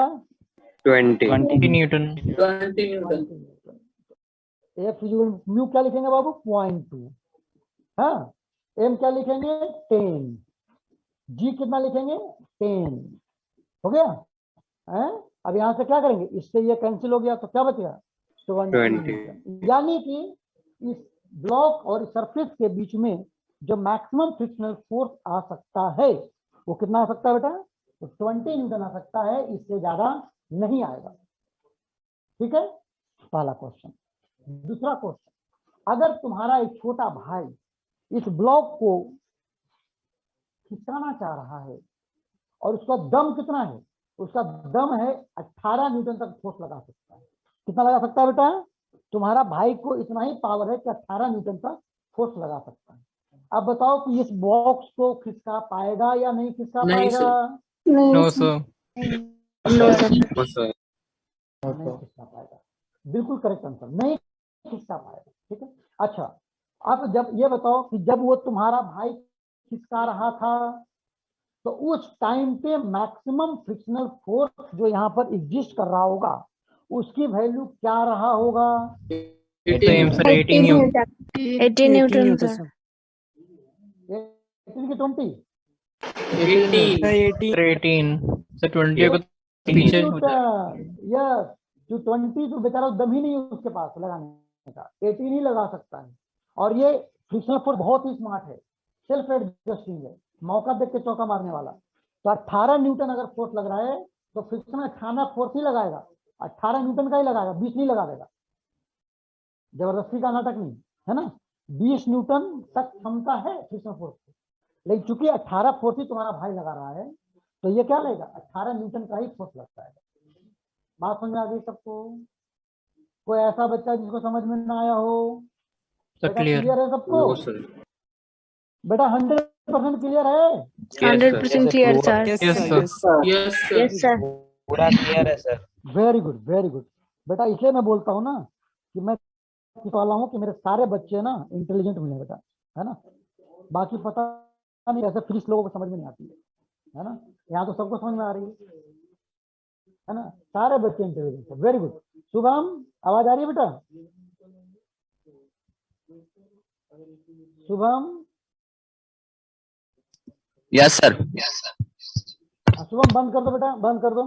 20. 20 न्यूटन। 20 न्यूटन। F म्यू क्या लिखेंगे बाबू 0.2, हाँ, M क्या लिखेंगे 10, G कितना लिखेंगे 10, हो गया है। अब यहाँ से क्या करेंगे, इससे ये कैंसिल हो गया तो क्या बचेगा 20। यानी कि इस ब्लॉक और सरफेस के बीच में जो मैक्सिमम फ्रिक्शनल फोर्स आ सकता है वो कितना आ सकता है बेटा, तो 20 न्यूटन आ सकता है, इससे ज्यादा नहीं आएगा, ठीक है, पहला क्वेश्चन। दूसरा क्वेश्चन, अगर तुम्हारा एक छोटा भाई इस ब्लॉक को खिसकाना चाह रहा है और उसका दम कितना है, उसका दम है 18 न्यूटन तक फोर्स लगा सकता है, कितना लगा सकता है बेटा, तुम्हारा भाई को इतना ही पावर है कि 18 न्यूटन तक फोर्स लगा सकता है। अब बताओ कि इस बॉक्स को खिसका पाएगा या नहीं खिसका नहीं पाएगा, नो सर। नहीं खिसका पाएगा, बिल्कुल करेक्ट आंसर, नहीं खिसका पाएगा, ठीक है। अच्छा अब जब ये बताओ कि जब वो तुम्हारा भाई खिसका रहा था तो उस टाइम पे मैक्सिमम फ्रिक्शनल फोर्स जो यहाँ पर एग्जिस्ट कर रहा होगा उसकी वैल्यू क्या रहा होगा? 18 सर 18 न्यूटन। 80 Newton sir. 18 की 20? 18 18 सर 20 को पीछे हो जाए। यस, जो 20 तो बेचारा दम ही नहीं है उसके पास लगाने का, 18 ही लगा सकता है। और ये फ्रिक्शनल फोर्स बहुत ही स्मार्ट है, सेल्फ एडजस्टिंग है, मौका देख के चौका मारने वाला। तो 18 न्यूटन अगर फोर्स लग रहा है तो फ्रिक्शन 18 फोर्स ही लगाएगा, 18 न्यूटन का ही लगाएगा, 20 नहीं लगा देगा। जबरदस्ती का नाटक नहीं है ना। 20 न्यूटन तक क्षमता है फ्रिक्शन फोर्स की, लेकिन चूंकि 18 फोर्स ही तुम्हारा भाई लगा रहा है तो ये क्या लेगा, 18 न्यूटन का ही फोर्स लगता है। बात समझ में आ गई सबको? कोई ऐसा बच्चा जिसको समझ में ना आया हो? Sir clear. क्लियर है सबको? No sir. बेटा 100% क्लियर है? 100% clear sir. Yes Yes, sir sir. Yes sir. Yes sir. पूरा क्लियर है sir. Very good very good. बेटा इसलिए मैं बोलता हूँ ना कि मैं वाला हूँ कि मेरे सारे बच्चे ना इंटेलिजेंट मिले बेटा, है ना। बाकी पता नहीं ऐसे फिजिक्स लोगों को समझ में नहीं आती है ना। यहाँ तो सबको समझ में आ रही है ना, सारे बच्चे इंटेलिजेंट है। Very good. शुभम आवाज आ रही है बेटा? शुभम? Yes sir. शुभम बंद कर दो बेटा, बंद कर दो।